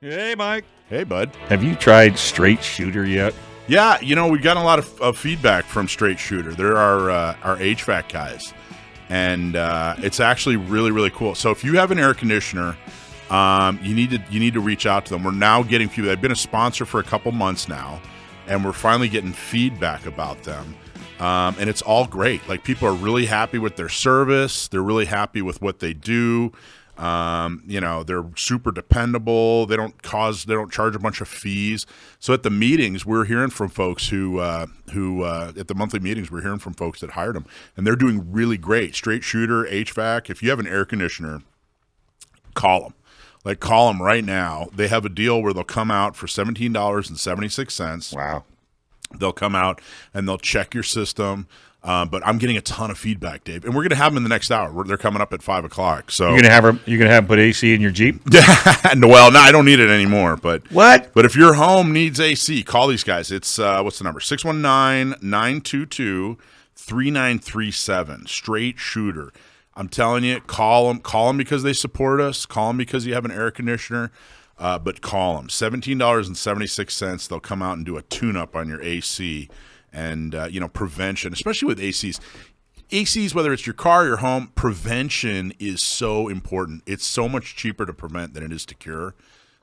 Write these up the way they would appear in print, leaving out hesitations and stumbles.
Hey, Mike. Hey, bud. Have you tried Straight Shooter yet? Yeah, we've gotten a lot of feedback from Straight Shooter. They're our HVAC guys, and it's actually really, really cool. So if you have an air conditioner, you need to reach out to them. We're now getting feedback. They've been a sponsor for a couple months now, and we're finally getting feedback about them. And it's all great. Like, people are really happy with their service. They're really happy with what they do. They're super dependable. They don't charge a bunch of fees. So at the meetings, we're hearing from folks who at the monthly meetings, we're hearing from folks that hired them, and they're doing really great. Straight Shooter, HVAC. If you have an air conditioner, call them. Like, call them right now. They have a deal where they'll come out for $17.76. Wow. They'll come out and they'll check your system. But I'm getting a ton of feedback, Dave, and we're going to have them in the next hour. They're coming up at 5:00. So you're going to have them put AC in your Jeep? Well, no, I don't need it anymore. But what? But if your home needs AC, call these guys. It's what's the number? 619-922-3937. Straight Shooter. I'm telling you, call them. Call them because they support us. Call them because you have an air conditioner. But call them. $17.76. They'll come out and do a tune-up on your AC. And, prevention, especially with ACs. ACs, whether it's your car or your home, prevention is so important. It's so much cheaper to prevent than it is to cure.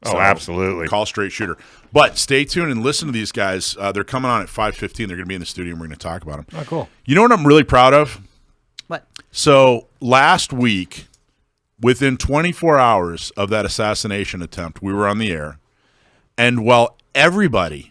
So absolutely. Call Straight Shooter. But stay tuned and listen to these guys. They're coming on at 5:15. They're going to be in the studio, and we're going to talk about them. Oh, cool. You know what I'm really proud of? What? So last week, within 24 hours of that assassination attempt, we were on the air. And while everybody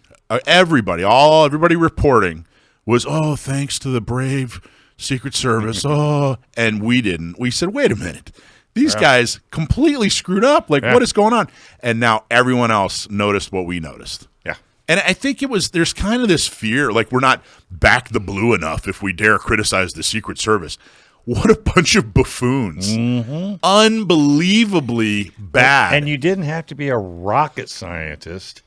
reporting was, thanks to the brave Secret Service, and we didn't. We said, wait a minute. These guys completely screwed up. Like, what is going on? And now everyone else noticed what we noticed. Yeah. And I think there's kind of this fear, like, we're not back the blue enough if we dare criticize the Secret Service. What a bunch of buffoons. Mm-hmm. Unbelievably bad. And you didn't have to be a rocket scientist.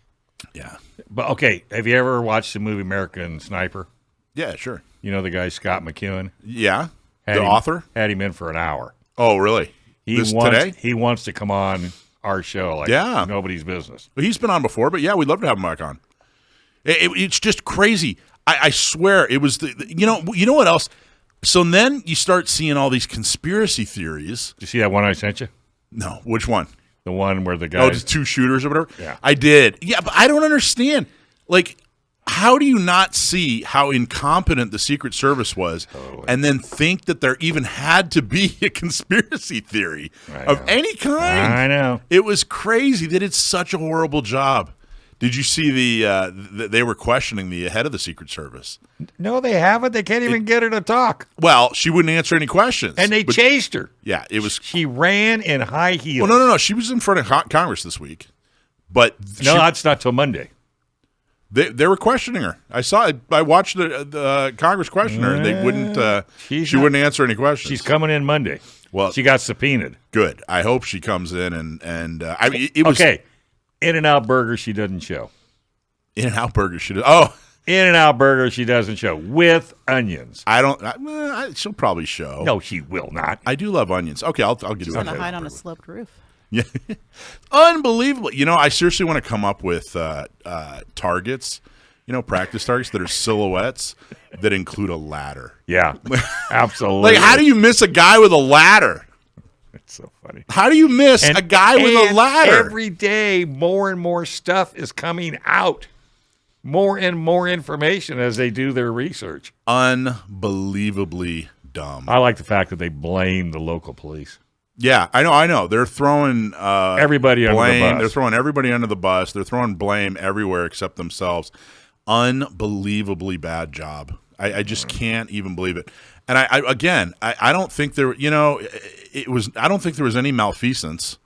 Yeah. But, okay, have you ever watched the movie American Sniper? Yeah, sure. You know the guy Scott McEwen? Yeah. The author? Had him in for an hour. Oh, really? Today? He wants to come on our show like nobody's business. Well, he's been on before, but yeah, we'd love to have him back on. It's just crazy. I swear it was you know what else? So then you start seeing all these conspiracy theories. Did you see that one I sent you? No, which one? The one where the guy. Oh, just two shooters or whatever? Yeah. I did. Yeah, but I don't understand. Like, how do you not see how incompetent the Secret Service was and then think that there even had to be a conspiracy theory of any kind? I know. It was crazy. They did such a horrible job. Did you see they were questioning the head of the Secret Service? No, they haven't. They can't even get her to talk. Well, she wouldn't answer any questions. And they chased her. Yeah, it was. She ran in high heels. Well, no. She was in front of Congress this week. But that's not till Monday. They were questioning her. I saw it. I watched the Congress question her, and they wouldn't. She wouldn't answer any questions. She's coming in Monday. Well, she got subpoenaed. Good. I hope she comes in and I mean it was okay. In-N-Out Burger, she doesn't show. In-N-Out Burger, she does. Oh, In-N-Out Burger, she doesn't show with onions. I don't. She'll probably show. No, she will not. I do love onions. Okay, I'll get She's it. going to hide on a sloped roof. Yeah, unbelievable. I seriously want to come up with targets. Practice targets that are silhouettes that include a ladder. Yeah, absolutely. Like, how do you miss a guy with a ladder? It's so funny. How do you miss a guy with a ladder? Every day, more and more stuff is coming out. More and more information as they do their research. Unbelievably dumb. I like the fact that they blame the local police. Yeah, I know. They're throwing everybody under the bus. They're throwing everybody under the bus. They're throwing blame everywhere except themselves. Unbelievably bad job. I just can't even believe it. And I don't think there. I don't think there was any malfeasance.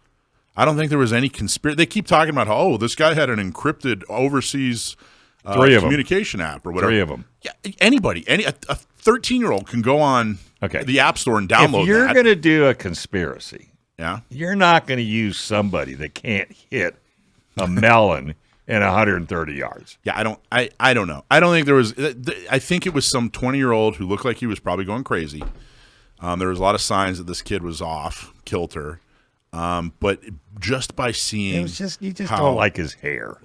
I don't think there was any conspiracy. They keep talking about this guy had an encrypted overseas communication app or whatever. 3 of them. Yeah, anybody, a 13-year-old can go on the App Store and download that. If you're going to do a conspiracy, yeah, you're not going to use somebody that can't hit a melon in 130 yards. Yeah, I don't know. I don't think there was. I think it was some 20-year-old who looked like he was probably going crazy. There was a lot of signs that this kid was off kilter. But just by It seeing was just you just don't like his hair.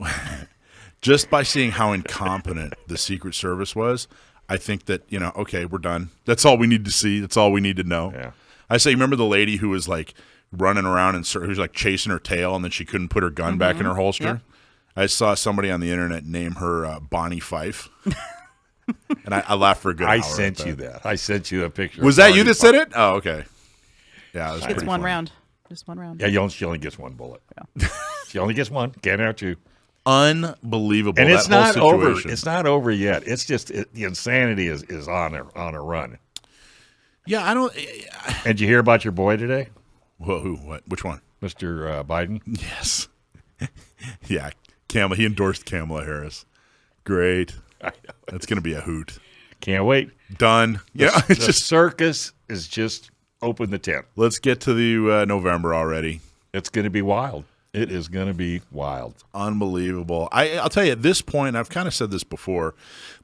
just by seeing how incompetent the Secret Service was, I think that, okay, we're done. That's all we need to see. That's all we need to know. Yeah. I say, remember the lady who was like running around and who's like chasing her tail, and then she couldn't put her gun back in her holster? Yep. I saw somebody on the internet name her Bonnie Fife. And I laughed for a good hour. I sent you that. I sent you a picture. Was that you that said it? Oh, okay. Yeah, it was It's pretty one funny. round. Just one round. Yeah, she only gets one bullet. Yeah. She only gets one. Can't have two. Unbelievable. And it's that not whole over. situation. It's not over yet. It's just the insanity is on a run. Yeah, I don't. And did you hear about your boy today, Well, who? What? Which one? Mr. Biden? Yes. Yeah, he endorsed Kamala Harris. Great. I know. That's going to be a hoot. Can't wait. Done. Yeah, The it's just. circus is just open the tent. Let's get to the November already. It's going to be wild. It is going to be wild. Unbelievable. I'll tell you, at this point, I've kind of said this before,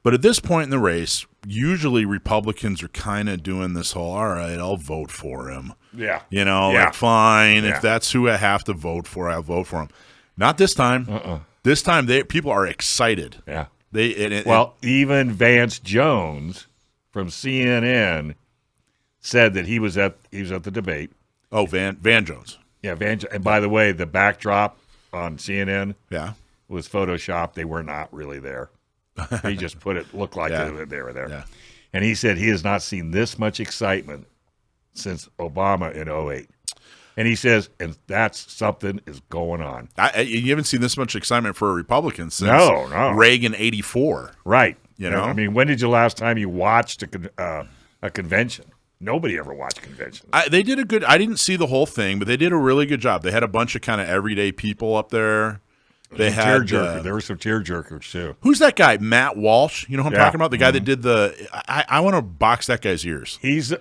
but at this point in the race, usually Republicans are kind of doing this whole, all right, I'll vote for him. Yeah. Like, fine. Yeah. If that's who I have to vote for, I'll vote for him. Not this time. This time, people are excited. Yeah. Even Vance Jones from CNN said that he was at the debate. Oh, Van Jones. Yeah, and by the way, the backdrop on CNN Yeah. was photoshopped. They were not really there. He just looked like Yeah. they were there. Yeah. And he said he has not seen this much excitement since Obama in 2008. And he says, and that's something is going on. You haven't seen this much excitement for a Republican since No. Reagan 84. Right. You know? I mean, when did you last time you watched a convention? Nobody ever watched conventions. They did I didn't see the whole thing, but they did a really good job. They had a bunch of kind of everyday people up there. They had there were some tearjerkers too. Who's that guy? Matt Walsh. You know who I'm Yeah. talking about? The guy that did I want to box that guy's ears. He's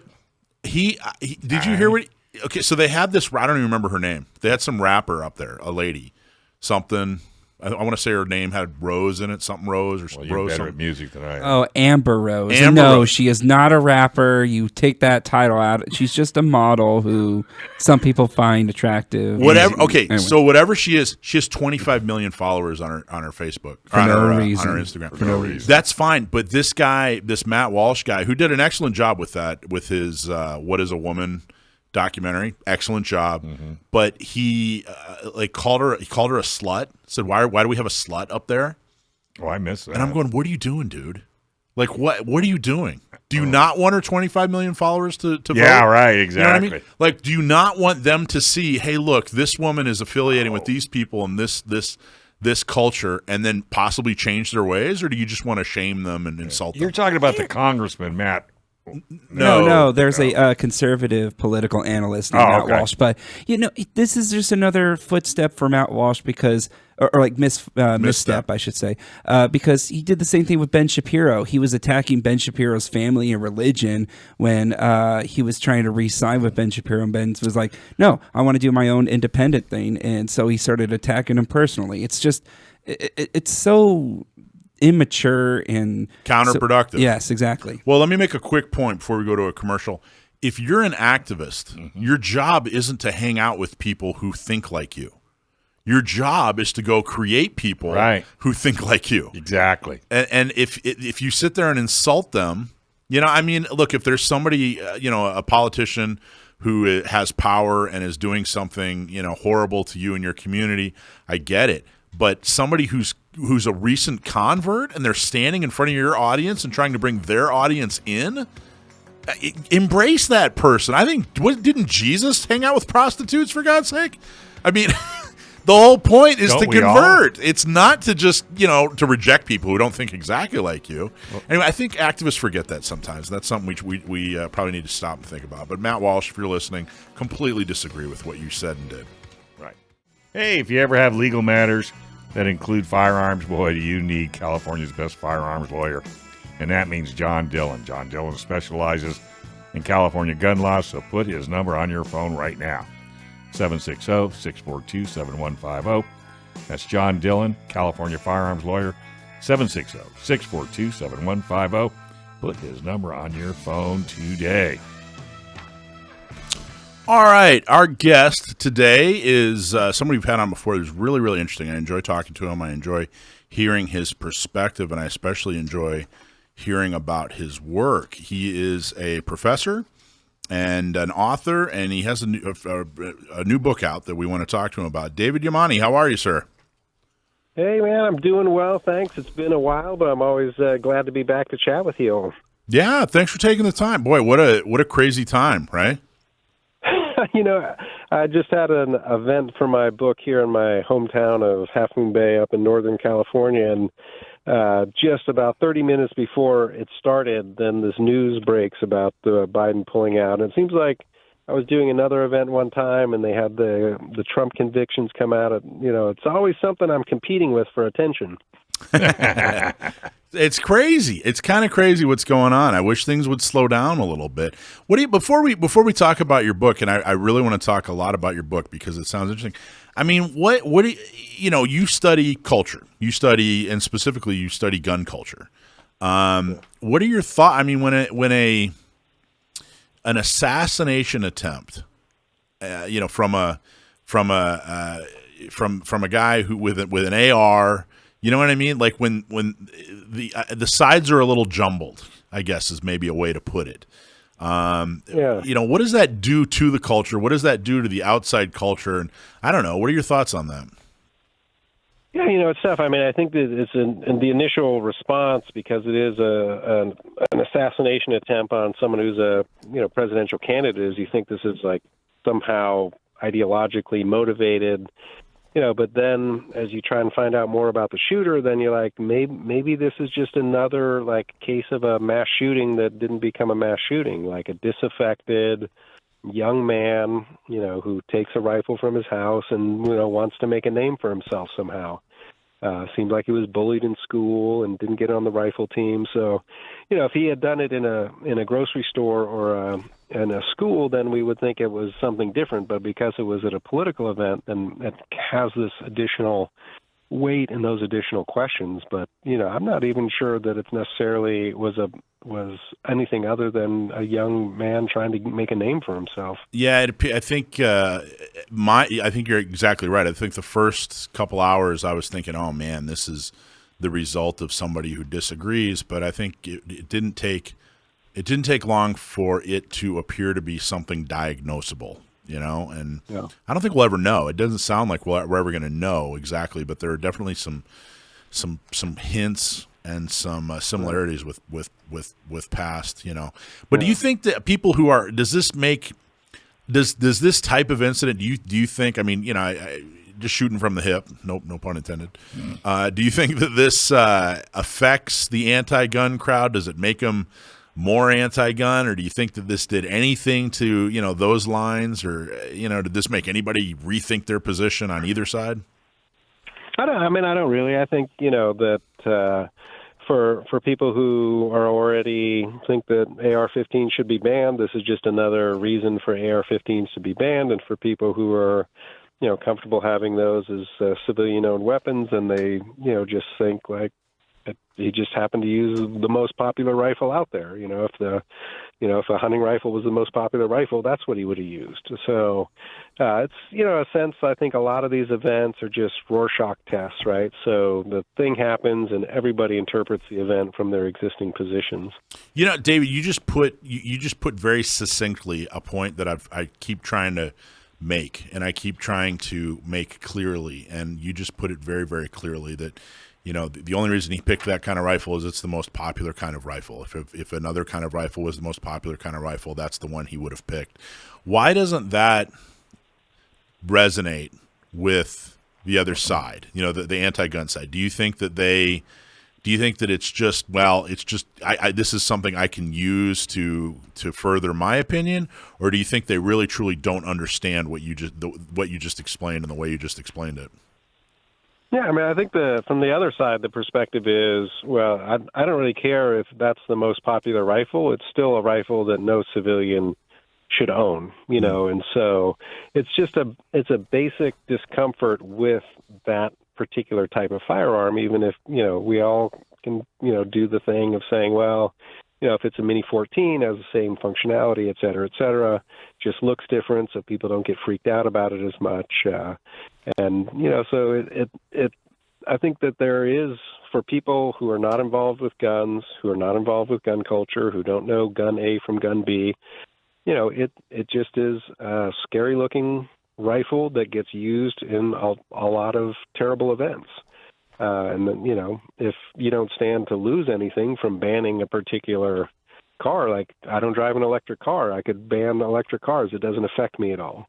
He did you hear what? Okay, so they had this. I don't even remember her name. They had some rapper up there, a lady, something. I want to say her name had Rose in it, something Rose or you're Rose. better Something. at music than I am. Oh, Amber Rose. Amber No, Rose. she is not a rapper. You take that title out. She's just a model who some people find attractive. Whatever. Okay, Anyway. so whatever she is, she has 25 million followers on her Facebook, For on no her reason. on her Instagram. For no reason. That's fine, but this guy, this Matt Walsh guy, who did an excellent job with that, with his "What Is a Woman" documentary, excellent job. But he called her a slut. Said, why do we have a slut up there? Oh, I miss that. And I'm going, what are you doing, dude? Like, what are you doing? Do you not want her 25 million followers to vote? Yeah, right, You know what I mean? exactly. Like, do you not want them to see, hey, look, this woman is affiliating with these people and this culture, and then possibly change their ways? Or do you just want to shame them and insult them? You're talking about the congressman, Matt. No. There's a conservative political analyst named Matt okay. Walsh. But, this is just another footstep for Matt Walsh because, or like misstep, I should say, because he did the same thing with Ben Shapiro. He was attacking Ben Shapiro's family and religion when he was trying to re-sign with Ben Shapiro. And Ben was like, no, I want to do my own independent thing. And so he started attacking him personally. It's just, it's so immature and Counterproductive. Yes, exactly. Well, let me make a quick point before we go to a commercial. If you're an activist, your job isn't to hang out with people who think like you. Your job is to go create people Right. who think like you. Exactly. And if you sit there and insult them, I mean, look, if there's somebody, a politician who has power and is doing something, horrible to you and your community, I get it. But somebody who's a recent convert and they're standing in front of your audience and trying to bring their audience in, embrace that person. I think, didn't Jesus hang out with prostitutes, for God's sake? I mean, the whole point is Don't to we all? convert. It's not to just, to reject people who don't think exactly like you. Anyway, I think activists forget that sometimes. That's something we probably need to stop and think about. But Matt Walsh, if you're listening, completely disagree with what you said and did. Right. Hey, if you ever have legal matters that include firearms, boy, do you need California's best firearms lawyer. And that means John Dillon. John Dillon specializes in California gun law, so put his number on your phone right now. 760-642-7150. That's John Dillon, California firearms lawyer. 760-642-7150. Put his number on your phone today. All right, our guest today is somebody we've had on before who's really, really interesting. I enjoy talking to him. I enjoy hearing his perspective, and I especially enjoy hearing about his work. He is a professor and an author, and he has a new book out that we want to talk to him about. David Yamane, how are you, sir? Hey, man, I'm doing well, thanks. It's been a while, but I'm always glad to be back to chat with you. Yeah, thanks for taking the time. Boy, what a crazy time, right? You know, I just had an event for my book here in my hometown of Half Moon Bay up in Northern California, and just about 30 minutes before it started, then this news breaks about Biden pulling out. And it seems like I was doing another event one time, and they had the Trump convictions come out. It's always something I'm competing with for attention. It's crazy. It's kind of crazy what's going on. I wish things would slow down a little bit. What do you before we talk about your book? And I really want to talk a lot about your book because it sounds interesting. I mean, what do you study culture? You study, and specifically you study gun culture. What are your thoughts? I mean, when an assassination attempt, from a guy who with an AR. You know what I mean? Like when the sides are a little jumbled, I guess is maybe a way to put it. Yeah. What does that do to the culture? What does that do to the outside culture? And I don't know. What are your thoughts on that? Yeah, it's tough. I mean, I think that it's in the initial response because it is an assassination attempt on someone who's a presidential candidate. Is you think this is like somehow ideologically motivated. But then as you try and find out more about the shooter, then you're like, maybe this is just another like case of a mass shooting that didn't become a mass shooting, like a disaffected young man, who takes a rifle from his house and, wants to make a name for himself somehow. Seemed like he was bullied in school and didn't get on the rifle team. So, if he had done it in a grocery store or in a school, then we would think it was something different. But because it was at a political event, then it has this additional weight and those additional questions. But I'm not even sure that it necessarily was anything other than a young man trying to make a name for himself. Yeah, I think I think you're exactly right. I think the first couple hours I was thinking, oh man, this is the result of somebody who disagrees. But I think it didn't take long for it to appear to be something diagnosable. And yeah. I don't think we'll ever know. It doesn't sound like we're ever going to know exactly, but there are definitely some hints and some similarities with past, But do you think that people who are does this type of incident? Do you think? I mean, I just shooting from the hip. No pun intended. Do you think that this affects the anti-gun crowd? Does it make them more anti-gun, or do you think that this did anything to those lines, or did this make anybody rethink their position on either side? I don't really. I think that for people who are already think that AR-15 should be banned, this is just another reason for AR-15s to be banned, and for people who are comfortable having those as civilian-owned weapons, and they just think like he just happened to use the most popular rifle out there. If a hunting rifle was the most popular rifle, that's what he would have used. So it's, a sense, I think a lot of these events are just Rorschach tests, right? So the thing happens and everybody interprets the event from their existing positions. David, you just put very succinctly a point that I keep trying to make, and I keep trying to make clearly, and you just put it very, very clearly that the only reason he picked that kind of rifle is it's the most popular kind of rifle. If another kind of rifle was the most popular kind of rifle, that's the one he would have picked. Why doesn't that resonate with the other side, the anti-gun side? Do you think that it's just, this is something I can use to further my opinion, or do you think they really truly don't understand what you just explained and the way you just explained it? Yeah, I think from the other side, the perspective is, I don't really care if that's the most popular rifle. It's still a rifle that no civilian should own, and so it's a basic discomfort with that particular type of firearm, even if, we all can, do the thing of saying, well, if it's a Mini 14, has the same functionality, et cetera, just looks different, so people don't get freaked out about it as much. So I think that there is, for people who are not involved with guns, who are not involved with gun culture, who don't know gun A from gun B, it just is a scary-looking rifle that gets used in a lot of terrible events. And then, if you don't stand to lose anything from banning a particular car, like I don't drive an electric car, I could ban electric cars. It doesn't affect me at all.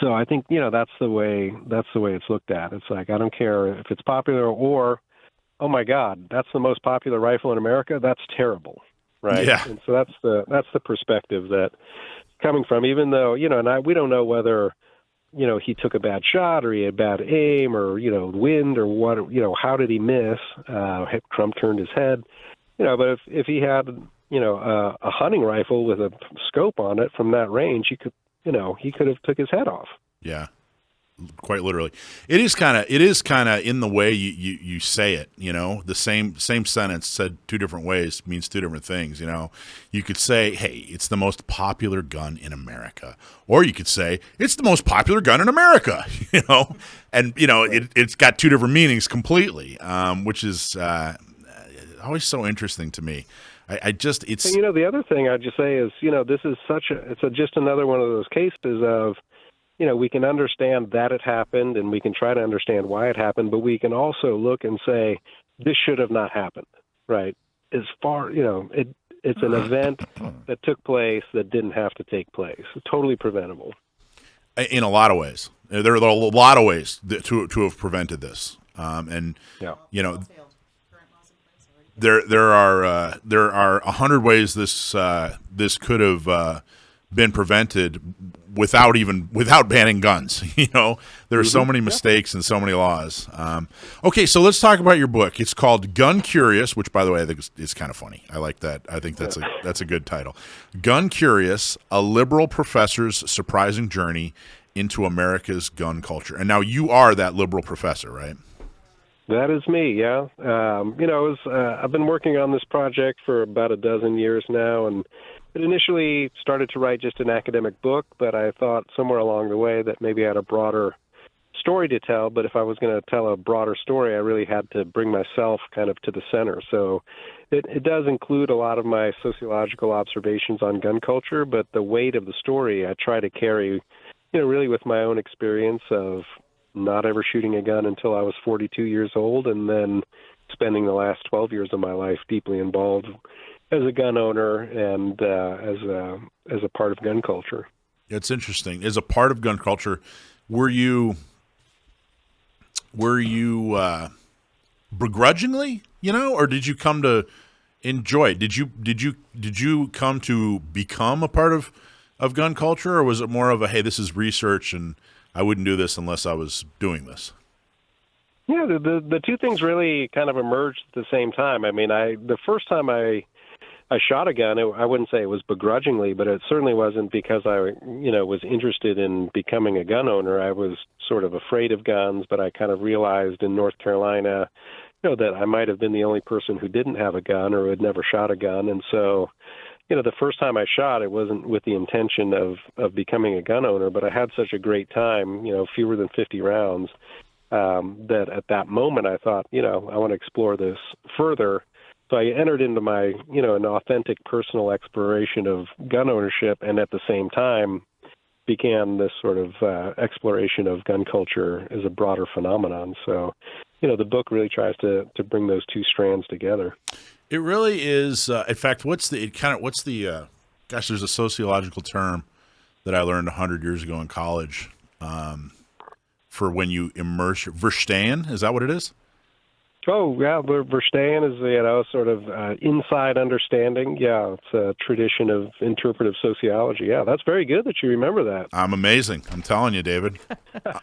So I think, that's the way it's looked at. It's like, I don't care if it's popular or, oh my God, that's the most popular rifle in America. That's terrible. Right. Yeah. And so that's the perspective that coming from, even though, we don't know whether, he took a bad shot or he had bad aim or, wind or what, how did he miss? Trump turned his head, but if he had, a hunting rifle with a scope on it from that range, he could have took his head off. Yeah. Quite literally. It is kind of in the way you say it, the same sentence said two different ways means two different things. You could say, hey, it's the most popular gun in America, or you could say it's the most popular gun in America, and it's got two different meanings completely, which is always so interesting to me. It's and, the other thing I'd just say is, this is just another one of those cases of, we can understand that it happened and we can try to understand why it happened, but we can also look and say, this should have not happened, right? As far, it's an event that took place that didn't have to take place. Totally preventable. In a lot of ways. There are a lot of ways to have prevented this. There are 100 ways this could have been prevented without banning guns. There are so many mistakes and so many laws. Okay, so let's talk about your book. It's called Gun Curious, which, by the way, I think is kind of funny. I like that. I think that's a good title. Gun Curious: A Liberal Professor's Surprising Journey into America's Gun Culture. And now you are that liberal professor, right? That is me, yeah. I've been working on this project for about a dozen years now, and it initially started to write just an academic book, but I thought somewhere along the way that maybe I had a broader story to tell, but if I was going to tell a broader story, I really had to bring myself kind of to the center. So it does include a lot of my sociological observations on gun culture, but the weight of the story I try to carry, really with my own experience of not ever shooting a gun until I was 42 years old, and then spending the last 12 years of my life deeply involved as a gun owner and as a part of gun culture. It's interesting. As a part of gun culture, were you begrudgingly, or did you come to enjoy it? Did you come to become a part of gun culture, or was it more of a, hey, this is research and I wouldn't do this unless I was doing this? Yeah, the two things really kind of emerged at the same time. I mean, the first time I shot a gun, I wouldn't say it was begrudgingly, but it certainly wasn't because I, was interested in becoming a gun owner. I was sort of afraid of guns, but I kind of realized in North Carolina, that I might have been the only person who didn't have a gun or who had never shot a gun. And so, the first time I shot, it wasn't with the intention of becoming a gun owner, but I had such a great time, fewer than 50 rounds, that at that moment I thought, I want to explore this further. So I entered into my, an authentic personal exploration of gun ownership, and at the same time began this sort of exploration of gun culture as a broader phenomenon. So, the book really tries to bring those two strands together. It really is. In fact, there's a sociological term that I learned 100 years ago in college for when you immerse Verstehen. Is that what it is? Oh, yeah. Verstehen is, sort of inside understanding. Yeah, it's a tradition of interpretive sociology. Yeah, that's very good that you remember that. I'm amazing. I'm telling you, David.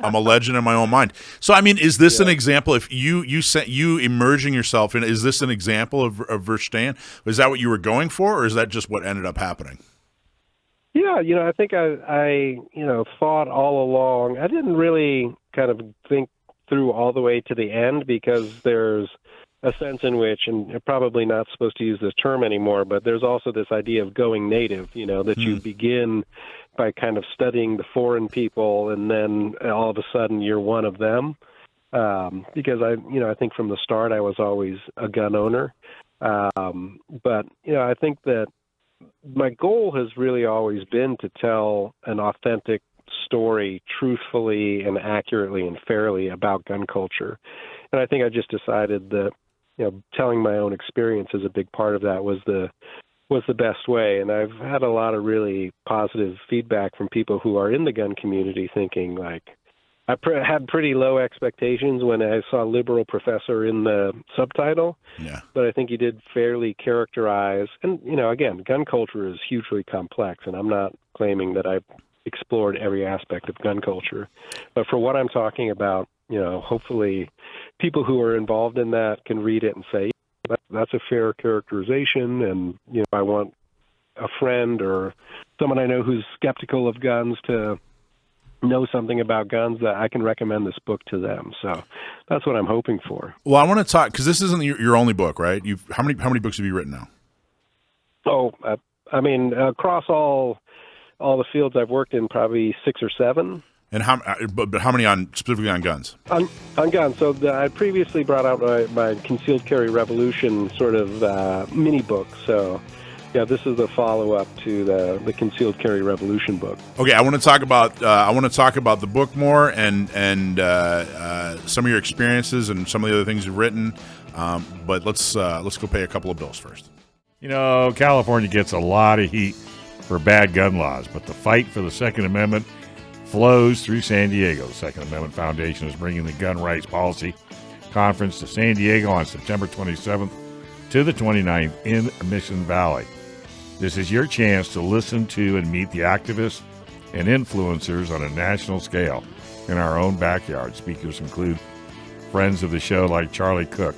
I'm a legend in my own mind. So, I mean, is this an example? If you immersing yourself in, is this an example of Verstehen? Is that what you were going for, or is that just what ended up happening? Yeah, I think I thought all along. I didn't really kind of think through all the way to the end, because there's a sense in which, and you're probably not supposed to use this term anymore, but there's also this idea of going native, that you begin by kind of studying the foreign people, and then all of a sudden you're one of them. Because I think from the start I was always a gun owner. But, I think that my goal has really always been to tell an authentic story truthfully and accurately and fairly about gun culture. And I think I just decided that, telling my own experience as a big part of that was the best way. And I've had a lot of really positive feedback from people who are in the gun community thinking like, I had pretty low expectations when I saw liberal professor in the subtitle, but I think you did fairly characterize, and, again, gun culture is hugely complex, and I'm not claiming that I've explored every aspect of gun culture. But for what I'm talking about, hopefully people who are involved in that can read it and say, that's a fair characterization, and, I want a friend or someone I know who's skeptical of guns to know something about guns, that I can recommend this book to them. So that's what I'm hoping for. Well, I want to talk, because this isn't your only book, right? How many books have you written now? Oh, across all the fields I've worked in, probably 6 or 7. And but how many specifically on guns? On guns. So I previously brought out my Concealed Carry Revolution sort of mini book. So yeah, this is the follow-up to the Concealed Carry Revolution book. Okay, I want to talk about the book more and some of your experiences and some of the other things you've written. But let's go pay a couple of bills first. California gets a lot of heat for bad gun laws, but the fight for the Second Amendment flows through San Diego. The Second Amendment Foundation is bringing the Gun Rights Policy Conference to San Diego on September 27th to the 29th in Mission Valley. This is your chance to listen to and meet the activists and influencers on a national scale in our own backyard. Speakers include friends of the show like Charlie Cook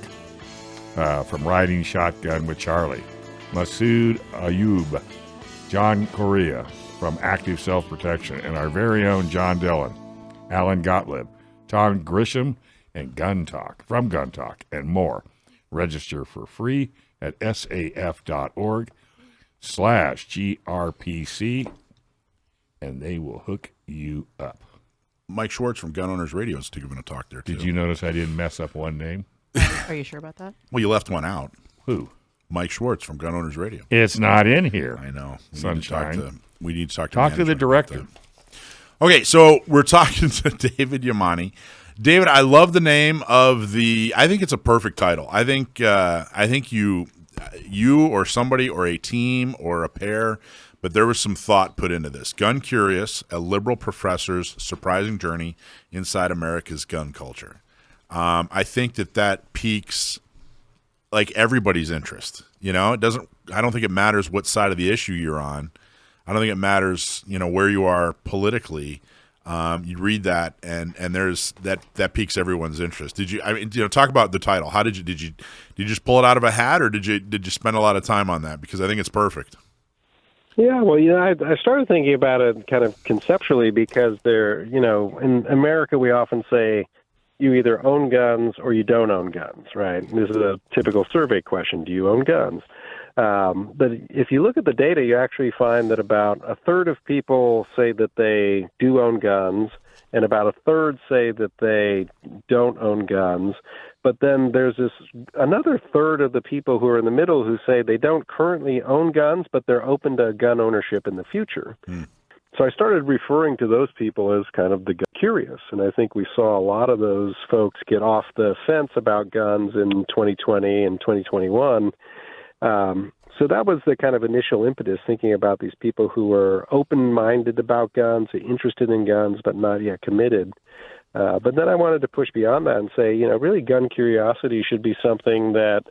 from Riding Shotgun with Charlie, Masood Ayub, John Correa from Active Self-Protection, and our very own John Dillon, Alan Gottlieb, Tom Grisham, and Gun Talk, and more. Register for free at saf.org/GRPC, and they will hook you up. Mike Schwartz from Gun Owners Radio is giving a talk there, too. Did you notice I didn't mess up one name? Are you sure about that? Well, you left one out. Who? Mike Schwartz from Gun Owners Radio. It's not in here. I know. Sunshine. We need to talk to Talk to the director. Okay, so we're talking to David Yamane. David, I love the name of I think it's a perfect title. I think you or somebody or a team or a pair, but there was some thought put into this. Gun Curious, a liberal professor's surprising journey inside America's gun culture. I think that piques like everybody's interest. It doesn't. I don't think it matters what side of the issue you're on. I don't think it matters, where you are politically. You read that, and there's that piques everyone's interest. Did you? Talk about the title. How did you just pull it out of a hat, or did you spend a lot of time on that? Because I think it's perfect. Yeah, well, I started thinking about it kind of conceptually because in America we often say you either own guns or you don't own guns, right? This is a typical survey question: do you own guns? But if you look at the data, you actually find that about a third of people say that they do own guns, and about a third say that they don't own guns. But then there's another third of the people who are in the middle who say they don't currently own guns, but they're open to gun ownership in the future. So I started referring to those people as kind of the gun curious, and I think we saw a lot of those folks get off the fence about guns in 2020 and 2021. So that was the kind of initial impetus, thinking about these people who were open-minded about guns, interested in guns, but not yet committed. But then I wanted to push beyond that and say, really gun curiosity should be something that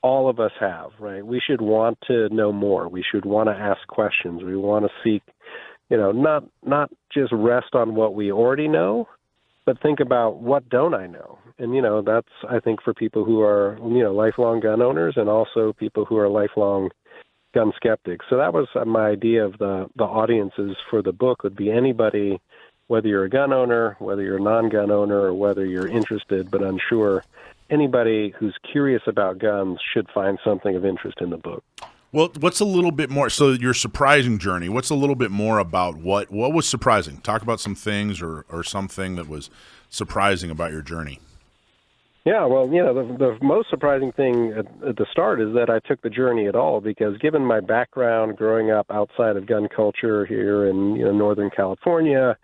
all of us have, right? We should want to know more. We should want to ask questions. We want to seek, not just rest on what we already know, but think about what don't I know? And, that's, I think, for people who are, lifelong gun owners and also people who are lifelong gun skeptics. So that was my idea of the audiences for the book would be anybody, whether you're a gun owner, whether you're a non-gun owner, or whether you're interested but unsure, anybody who's curious about guns should find something of interest in the book. Well, what's a little bit more? So your surprising journey. What's a little bit more about what was surprising? Talk about some things or something that was surprising about your journey. Yeah, well, the most surprising thing at the start is that I took the journey at all, because given my background growing up outside of gun culture here in Northern California,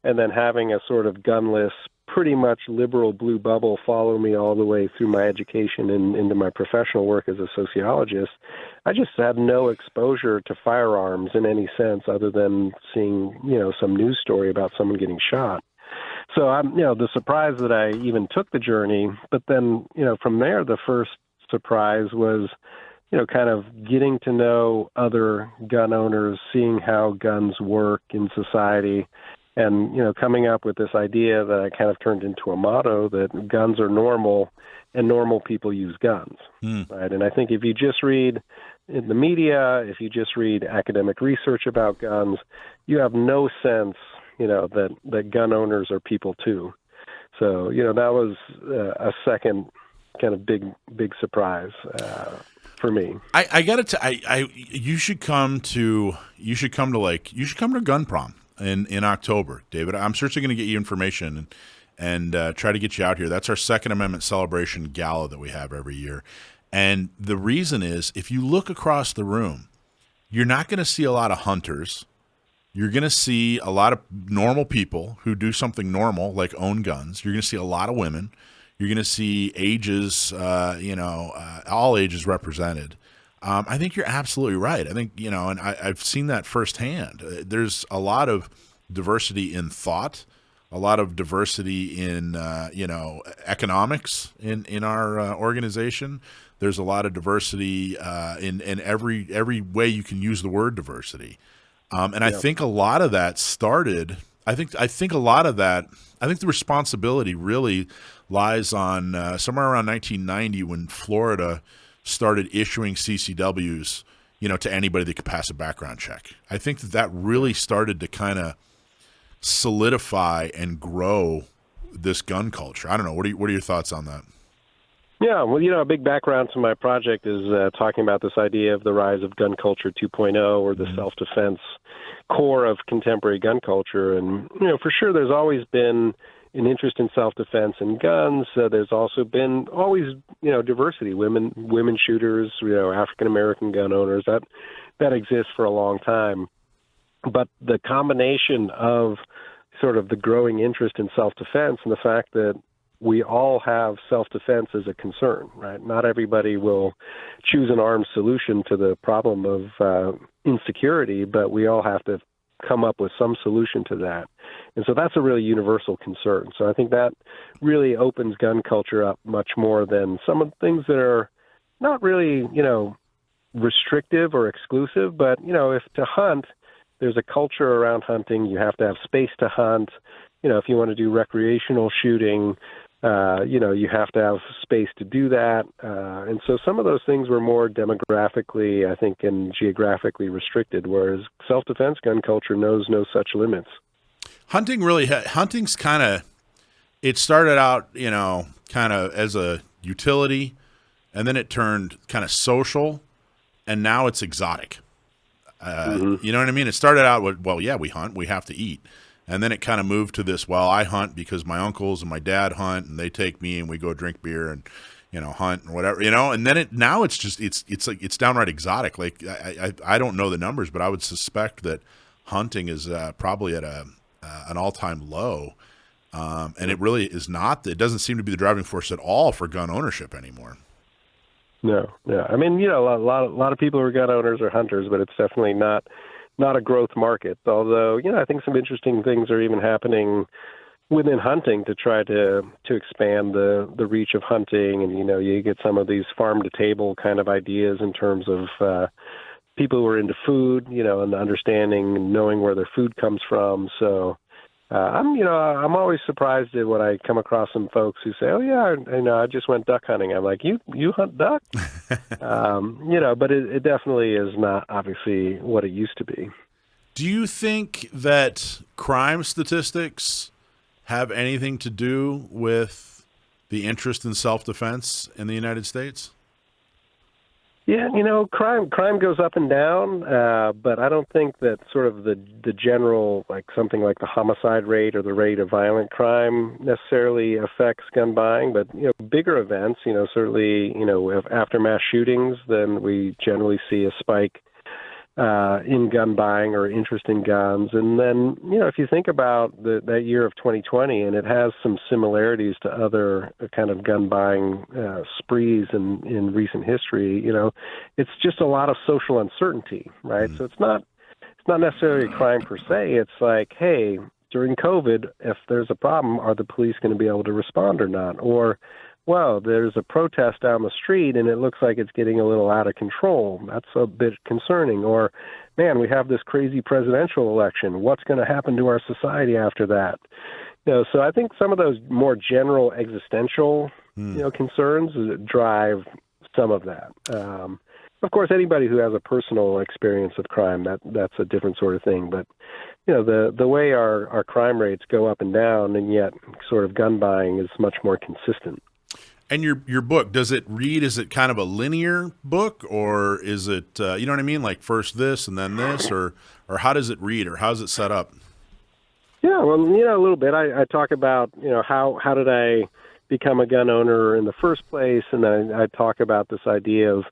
and then having a sort of gunless, pretty much liberal blue bubble follow me all the way through my education and into my professional work as a sociologist, I just had no exposure to firearms in any sense other than seeing, some news story about someone getting shot. So I'm, the surprise that I even took the journey, but then, from there, the first surprise was, kind of getting to know other gun owners, seeing how guns work in society, and, coming up with this idea that I kind of turned into a motto that guns are normal and normal people use guns, right? And I think if you just read in the media, if you just read academic research about guns, you have no sense, that gun owners are people too. So, that was a second kind of big surprise for me. I gotta you should come to Gun Prom in October, David. I'm certainly going to get you information and try to get you out here. That's our Second Amendment celebration gala that we have every year. And the reason is, if you look across the room, you're not going to see a lot of hunters. You're going to see a lot of normal people who do something normal, like own guns. You're going to see a lot of women. You're going to see ages, all ages represented. I think you're absolutely right. I think, and I've seen that firsthand. There's a lot of diversity in thought, a lot of diversity in, economics in our organization. There's a lot of diversity in every way you can use the word diversity. I think a lot of that started. I think the responsibility really lies on somewhere around 1990 when Florida started issuing CCWs, to anybody that could pass a background check. I think that really started to kind of solidify and grow this gun culture. I don't know. What are your thoughts on that? Yeah, well, a big background to my project is talking about this idea of the rise of gun culture 2.0, or the self-defense core of contemporary gun culture. And, for sure, there's always been an interest in self-defense and guns. There's also been always, diversity, women shooters, African-American gun owners. That exists for a long time. But the combination of sort of the growing interest in self-defense and the fact that we all have self-defense as a concern, right? Not everybody will choose an armed solution to the problem of insecurity, but we all have to come up with some solution to that. And so that's a really universal concern. So I think that really opens gun culture up much more than some of the things that are not really, restrictive or exclusive, but, if to hunt, there's a culture around hunting. You have to have space to hunt. If you want to do recreational shooting, you have to have space to do that. And so some of those things were more demographically, I think, and geographically restricted, whereas self-defense gun culture knows no such limits. Hunting's kind of, it started out, kind of as a utility, and then it turned kind of social, and now it's exotic. You know what I mean? It started out with, we hunt, we have to eat. And then it kind of moved to this, I hunt because my uncles and my dad hunt, and they take me and we go drink beer and, hunt and whatever, and then it's downright exotic. Like I don't know the numbers, but I would suspect that hunting is probably at an all-time low. And it really is not, it doesn't seem to be the driving force at all for gun ownership anymore. No, yeah. I mean, a lot of people who are gun owners are hunters, but it's definitely not a growth market. Although, I think some interesting things are even happening within hunting to try to expand the reach of hunting. And, you get some of these farm to table kind of ideas in terms of people who are into food, and understanding and knowing where their food comes from. So I'm always surprised at when I come across some folks who say, "Oh yeah, I just went duck hunting." I'm like, "You hunt duck?" But it definitely is not obviously what it used to be. Do you think that crime statistics have anything to do with the interest in self-defense in the United States? Yeah, crime goes up and down, but I don't think that sort of the general, like something like the homicide rate or the rate of violent crime necessarily affects gun buying. But bigger events, certainly, after mass shootings, then we generally see a spike in gun buying or interest in guns. And then, if you think about that year of 2020, and it has some similarities to other kind of gun buying sprees in recent history, it's just a lot of social uncertainty, right? So it's not necessarily a crime per se. It's like, hey, during COVID, if there's a problem, are the police going to be able to respond or not? Or, well, there's a protest down the street and it looks like it's getting a little out of control. That's a bit concerning. Or, man, we have this crazy presidential election. What's going to happen to our society after that? So I think some of those more general existential, concerns drive some of that. Of course, anybody who has a personal experience of crime, that's a different sort of thing. But, the way our crime rates go up and down, and yet sort of gun buying is much more consistent. And your book, is it kind of a linear book, or is it, you know what I mean, like first this and then this, or how does it read, or how's it set up? Yeah, well, a little bit. I talk about, how did I become a gun owner in the first place, and then I talk about this idea of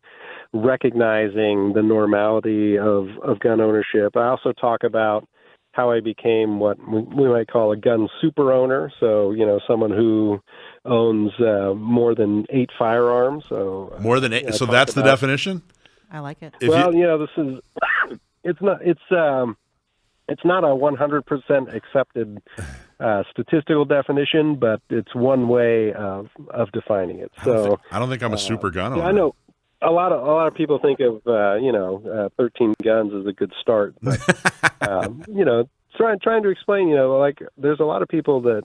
recognizing the normality of gun ownership. I also talk about how I became what we might call a gun super owner. So, someone who owns more than 8 firearms. So more than 8. So that's the definition? I like it. This is it's not a 100% accepted statistical definition, but it's one way of defining it. So I don't think I'm a super gun owner. I know a lot of people think of 13 guns as a good start, but trying to explain, like there's a lot of people that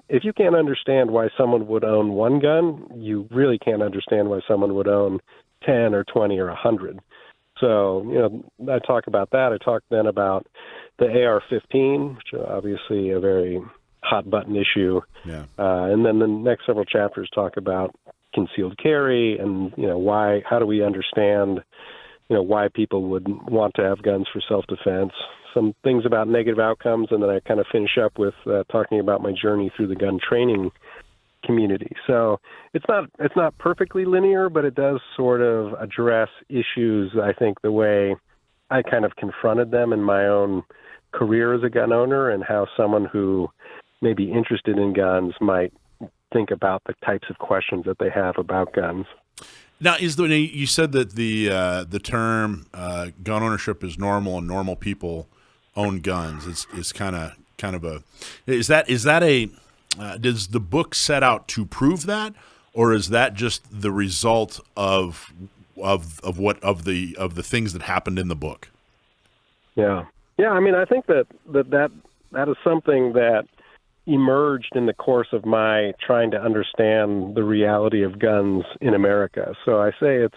if you can't understand why someone would own one gun, you really can't understand why someone would own 10 or 20 or 100. So, I talk about that. I talk then about the AR-15, which is obviously a very hot button issue. Yeah. And then the next several chapters talk about concealed carry and, how do we understand, why people would want to have guns for self-defense, some things about negative outcomes, and then I kind of finish up with talking about my journey through the gun training community. So it's not perfectly linear, but it does sort of address issues, I think, the way I kind of confronted them in my own career as a gun owner, and how someone who may be interested in guns might think about the types of questions that they have about guns. Now, you said that the term gun ownership is normal, and normal people own guns. Is kind of a is that a does the book set out to prove that, or is that just the result of the things that happened in the book? Yeah. I mean, I think that is something that emerged in the course of my trying to understand the reality of guns in America. So I say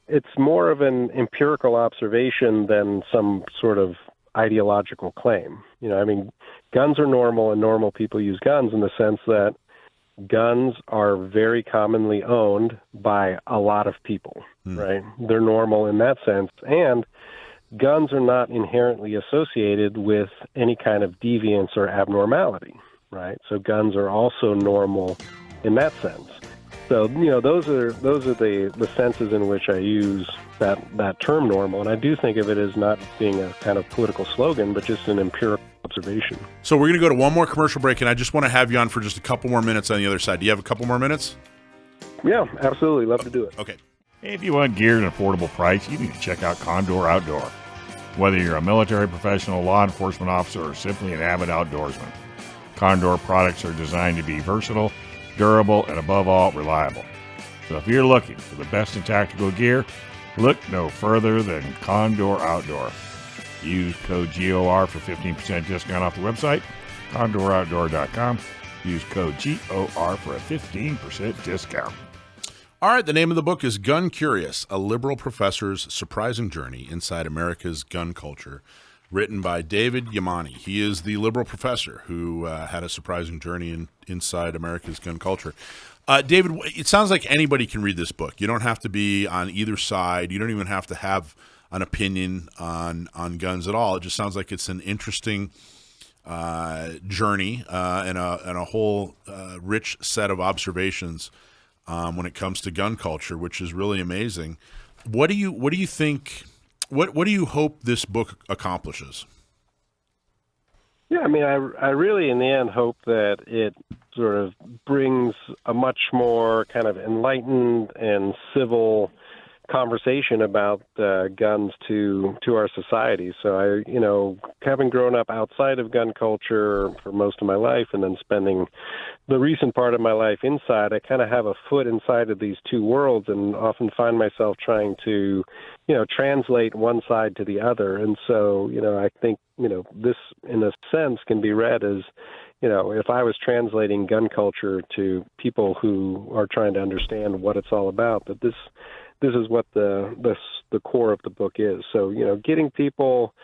it's more of an empirical observation than some sort of ideological claim. I mean, guns are normal, and normal people use guns in the sense that guns are very commonly owned by a lot of people, right? They're normal in that sense. And guns are not inherently associated with any kind of deviance or abnormality, right? So guns are also normal in that sense. So, those are the senses in which I use that term normal. And I do think of it as not being a kind of political slogan, but just an empirical observation. So we're going to go to one more commercial break, and I just want to have you on for just a couple more minutes on the other side. Do you have a couple more minutes? Yeah, absolutely. Love to do it. Okay. If you want gear at an affordable price, you need to check out Condor Outdoor. Whether you're a military professional, law enforcement officer, or simply an avid outdoorsman, Condor products are designed to be versatile, durable, and above all, reliable. So if you're looking for the best in tactical gear, look no further than Condor Outdoor. Use code GOR for 15% discount off the website, CondorOutdoor.com. Use code GOR for a 15% discount. All right, the name of the book is Gun Curious, A Liberal Professor's Surprising Journey Inside America's Gun Culture, written by David Yamane. He is the liberal professor who had a surprising journey inside America's gun culture. David, it sounds like anybody can read this book. You don't have to be on either side. You don't even have to have an opinion on guns at all. It just sounds like it's an interesting journey and a whole rich set of observations when it comes to gun culture, which is really amazing. What do you think? What do you hope this book accomplishes? Yeah, I mean, I really, in the end, hope that it sort of brings a much more kind of enlightened and civil conversation about guns to our society. So having grown up outside of gun culture for most of my life and then spending the recent part of my life inside, I kind of have a foot inside of these two worlds and often find myself trying to, translate one side to the other. And so, I think, this in a sense can be read as, if I was translating gun culture to people who are trying to understand what it's all about, that this is what the core of the book is. So, getting people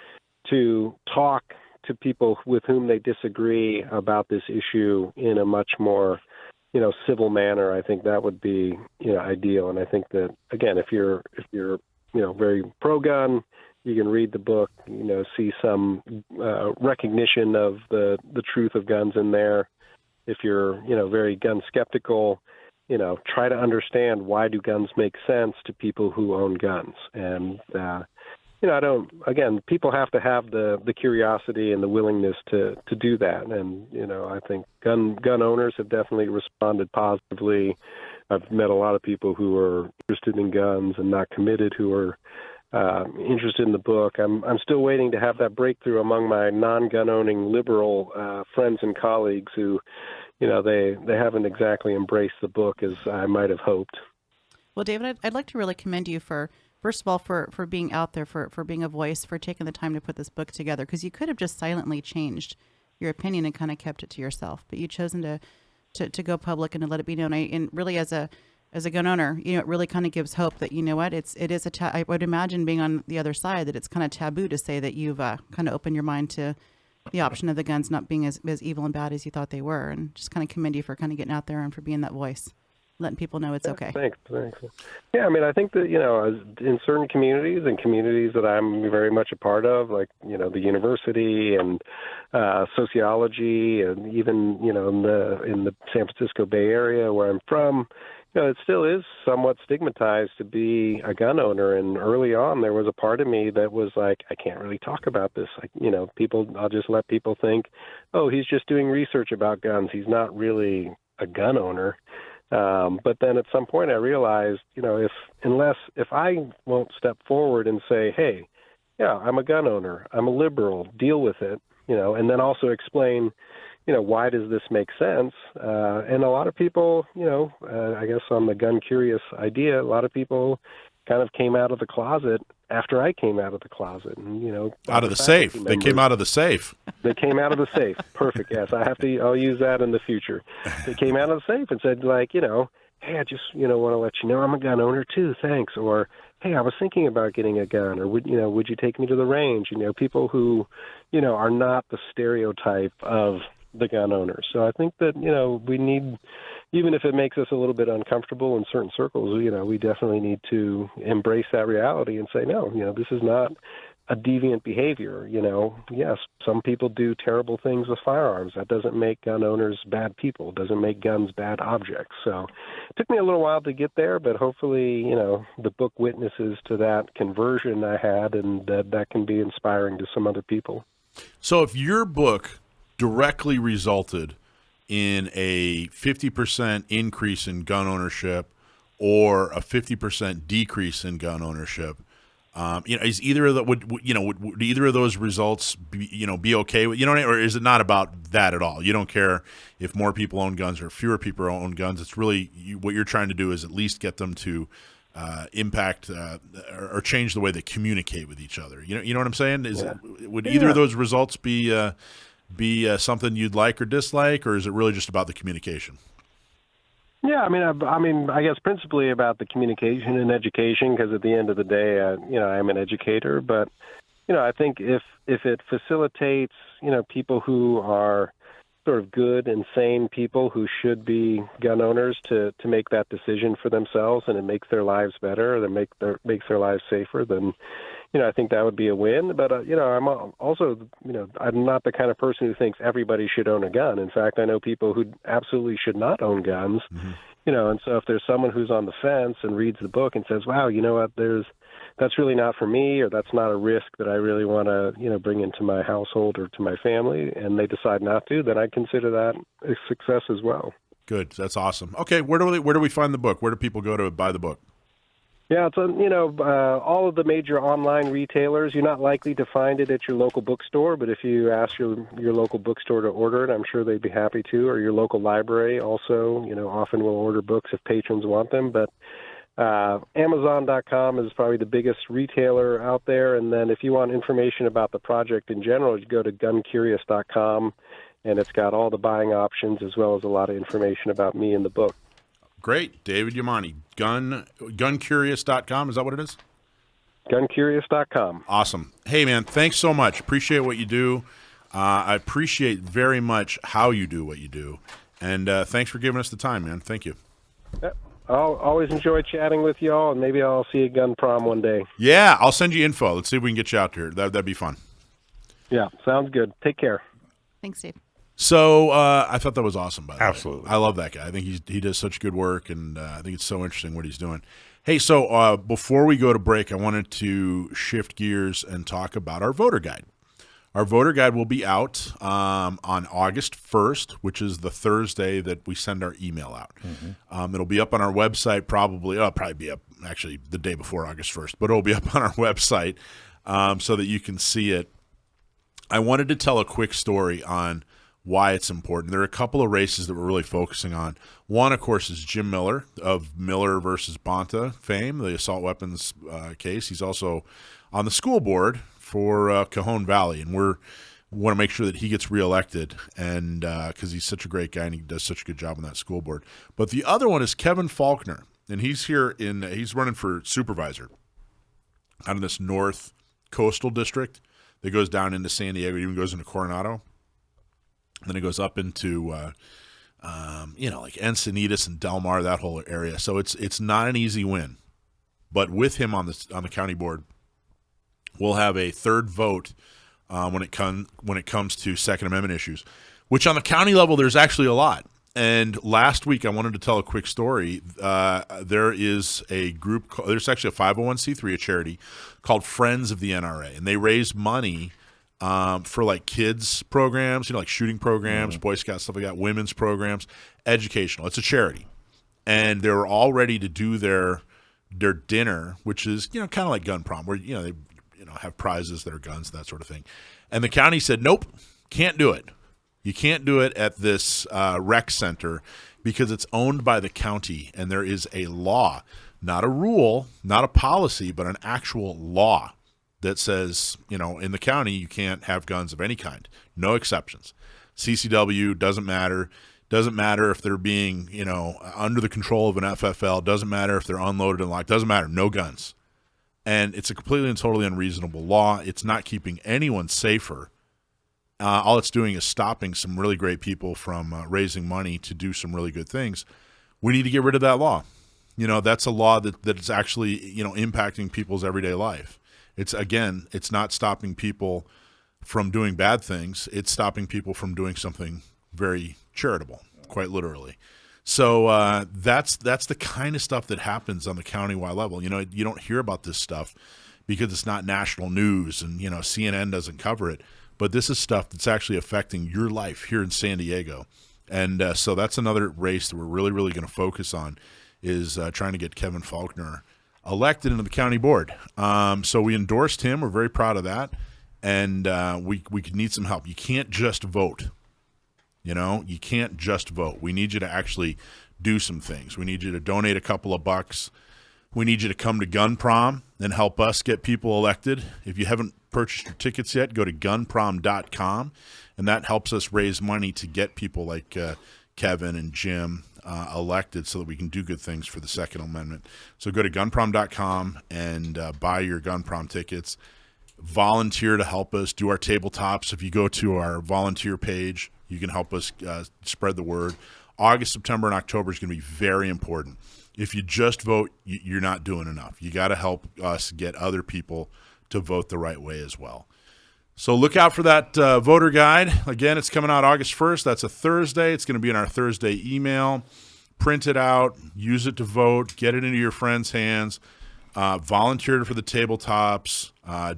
to talk to people with whom they disagree about this issue in a much more, civil manner, I think that would be, ideal. And I think that, again, if you're very pro-gun, you can read the book, see some recognition of the truth of guns in there. If you're, very gun skeptical, try to understand, why do guns make sense to people who own guns? And, people have to have the curiosity and the willingness to do that. And, I think gun owners have definitely responded positively. I've met a lot of people who are interested in guns and not committed who are interested in the book. I'm still waiting to have that breakthrough among my non-gun owning liberal friends and colleagues who, they haven't exactly embraced the book as I might have hoped. Well, David, I'd like to really commend you for, first of all, for being out there, for being a voice, for taking the time to put this book together, because you could have just silently changed your opinion and kind of kept it to yourself, but you've chosen to go public and to let it be known. And really, as a gun owner, it really kind of gives hope that, I would imagine, being on the other side, that it's kind of taboo to say that you've kind of opened your mind to the option of the guns not being as evil and bad as you thought they were. And just kind of commend you for kind of getting out there and for being that voice, letting people know it's okay. Thanks. Yeah, I mean, I think that, in certain communities and communities that I'm very much a part of, like, the university and sociology, and even, in the San Francisco Bay Area where I'm from, it still is somewhat stigmatized to be a gun owner. And early on, there was a part of me that was like, I can't really talk about this. I'll just let people think, oh, he's just doing research about guns. He's not really a gun owner. But then at some point I realized, if I won't step forward and say, hey, yeah, I'm a gun owner, I'm a liberal, deal with it, and then also explain, why does this make sense? And a lot of people, I guess on the gun curious idea, a lot of people kind of came out of the closet after I came out of the closet. And, out of the safe. They came out of the safe. They came out of the safe. Perfect. Yes. I'll use that in the future. They came out of the safe and said, like, hey, I just, want to let you know I'm a gun owner too. Thanks. Or, hey, I was thinking about getting a gun, or would you take me to the range? People who, are not the stereotype of the gun owner. So I think that, we need, even if it makes us a little bit uncomfortable in certain circles, we definitely need to embrace that reality and say, no, this is not a deviant behavior. Yes, some people do terrible things with firearms. That doesn't make gun owners bad people. It doesn't make guns bad objects. So it took me a little while to get there, but hopefully, the book witnesses to that conversion I had, and that can be inspiring to some other people. So if your book directly resulted in a 50% increase in gun ownership or a 50% decrease in gun ownership, is either of the would either of those results be okay with, or is it not about that at all? You don't care if more people own guns or fewer people own guns. It's really what you're trying to do is at least get them to impact or change the way they communicate with each other. You know what I'm saying? Would either of those results be something you'd like or dislike, or is it really just about the communication? Yeah, I guess principally about the communication and education, because at the end of the day, I'm an educator. But, I think if it facilitates, people who are sort of good and sane people who should be gun owners to make that decision for themselves, and it makes their lives better, or makes their lives safer, then, I think that would be a win. But, I'm also, I'm not the kind of person who thinks everybody should own a gun. In fact, I know people who absolutely should not own guns, and so if there's someone who's on the fence and reads the book and says, wow, you know what, that's really not for me, or that's not a risk that I really want to, bring into my household or to my family, and they decide not to, then I consider that a success as well. Good. That's awesome. Okay. Where do we find the book? Where do people go to buy the book? Yeah, it's on, all of the major online retailers. You're not likely to find it at your local bookstore, but if you ask your local bookstore to order it, I'm sure they'd be happy to, or your local library also, often will order books if patrons want them. But Amazon.com is probably the biggest retailer out there, and then if you want information about the project in general, you go to guncurious.com, and it's got all the buying options as well as a lot of information about me in the book. Great. David Yamane, guncurious.com. Is that what it is? Guncurious.com. Awesome. Hey, man, thanks so much. Appreciate what you do. I appreciate very much how you do what you do. And thanks for giving us the time, man. Thank you. Yep. I'll always enjoy chatting with you all, and maybe I'll see you at Gun Prom one day. Yeah, I'll send you info. Let's see if we can get you out here. That'd be fun. Yeah, sounds good. Take care. Thanks, Dave. So I thought that was awesome, by the way. Absolutely. I love that guy. I think he does such good work, and I think it's so interesting what he's doing. Hey, so before we go to break, I wanted to shift gears and talk about our voter guide. Our voter guide will be out on August 1st, which is the Thursday that we send our email out. It'll be up on our website it'll probably be up actually the day before August 1st, but it'll be up on our website so that you can see it. I wanted to tell a quick story on why it's important. There are a couple of races that we're really focusing on. One, of course, is Jim Miller of Miller versus Bonta fame, the assault weapons case. He's also on the school board for Cajon Valley, and we want to make sure that he gets reelected, and because he's such a great guy and he does such a good job on that school board. But the other one is Kevin Faulkner, and he's running for supervisor out in this north coastal district that goes down into San Diego, even goes into Coronado. And then it goes up into, like Encinitas and Del Mar, that whole area. So it's not an easy win. But with him on the county board, we'll have a third vote when it comes to Second Amendment issues, which on the county level there's actually a lot. And last week I wanted to tell a quick story. There is a group. There's actually a 501c3, a charity called Friends of the NRA, and they raise money for like kids programs, like shooting programs, Boy Scouts, stuff like that, women's programs, educational. It's a charity, and they're all ready to do their dinner, which is kind of like gun prom, where they have prizes that are guns, that sort of thing. And the county said, nope, can't do it. You can't do it at this rec center because it's owned by the county, and there is a law, not a rule, not a policy, but an actual law that says, in the county, you can't have guns of any kind. No exceptions. CCW doesn't matter. Doesn't matter if they're being, under the control of an FFL. Doesn't matter if they're unloaded and locked. Doesn't matter. No guns. And it's a completely and totally unreasonable law. It's not keeping anyone safer. All it's doing is stopping some really great people from raising money to do some really good things. We need to get rid of that law. That's a law that is actually, impacting people's everyday life. It's not stopping people from doing bad things. It's stopping people from doing something very charitable, quite literally. So that's the kind of stuff that happens on the countywide level. You don't hear about this stuff because it's not national news, and CNN doesn't cover it. But this is stuff that's actually affecting your life here in San Diego. And so that's another race that we're really, really going to focus on, is trying to get Kevin Faulkner elected into the county board. So we endorsed him. We're very proud of that. And we need some help. You can't just vote. You can't just vote. We need you to actually do some things. We need you to donate a couple of bucks. We need you to come to Gun Prom and help us get people elected. If you haven't purchased your tickets yet, go to gunprom.com, and that helps us raise money to get people like Kevin and Jim elected so that we can do good things for the Second Amendment. So go to gunprom.com and buy your Gun Prom tickets. Volunteer to help us do our tabletops. If you go to our volunteer page You can help us spread the word. August, September, and October is going to be very important. If you just vote, you're not doing enough. You got to help us get other people to vote the right way as well. So look out for that voter guide. Again, it's coming out August 1st. That's a Thursday. It's going to be in our Thursday email. Print it out. Use it to vote. Get it into your friends' hands. Volunteer for the tabletops.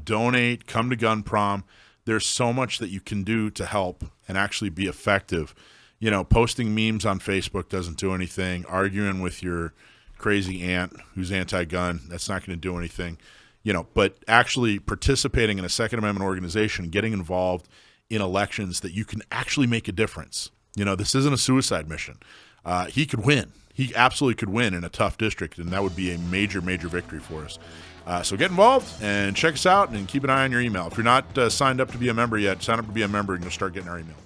Donate. Come to Gun Prom. There's so much that you can do to help and actually be effective. You know, posting memes on Facebook doesn't do anything. Arguing with your crazy aunt who's anti-gun, that's not going to do anything. You know, but actually participating in a Second Amendment organization, getting involved in elections that you can actually make a difference. You know, this isn't a suicide mission. He could win. He absolutely could win in a tough district, and that would be a major, major victory for us. So get involved and check us out and keep an eye on your email. If you're not signed up to be a member yet, sign up to be a member and you'll start getting our email.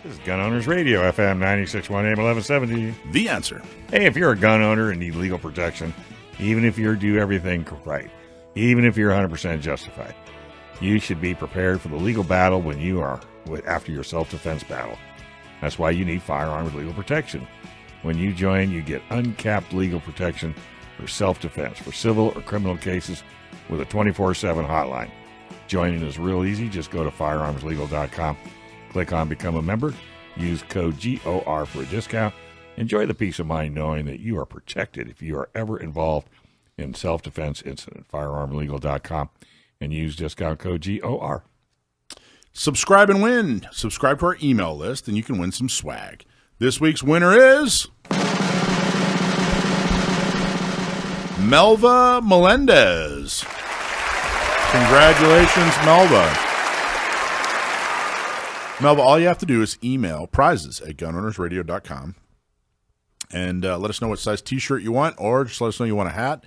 This is Gun Owners Radio, FM 96.1 AM 1170. The answer. Hey, if you're a gun owner and need legal protection, even if you do everything right, even if you're 100% justified, you should be prepared for the legal battle when you are after your self-defense battle. That's why you need firearms legal protection. When you join, you get uncapped legal protection for self-defense, for civil or criminal cases with a 24/7 hotline. Joining is real easy. Just go to firearmslegal.com. Click on Become a Member. Use code GOR for a discount. Enjoy the peace of mind knowing that you are protected if you are ever involved in self-defense incident. Firearmslegal.com and use discount code GOR. Subscribe and win. Subscribe to our email list and you can win some swag. This week's winner is Melva Melendez. Congratulations, Melva. Melva, all you have to do is email prizes@gunownersradio.com and let us know what size T-shirt you want, or just let us know you want a hat,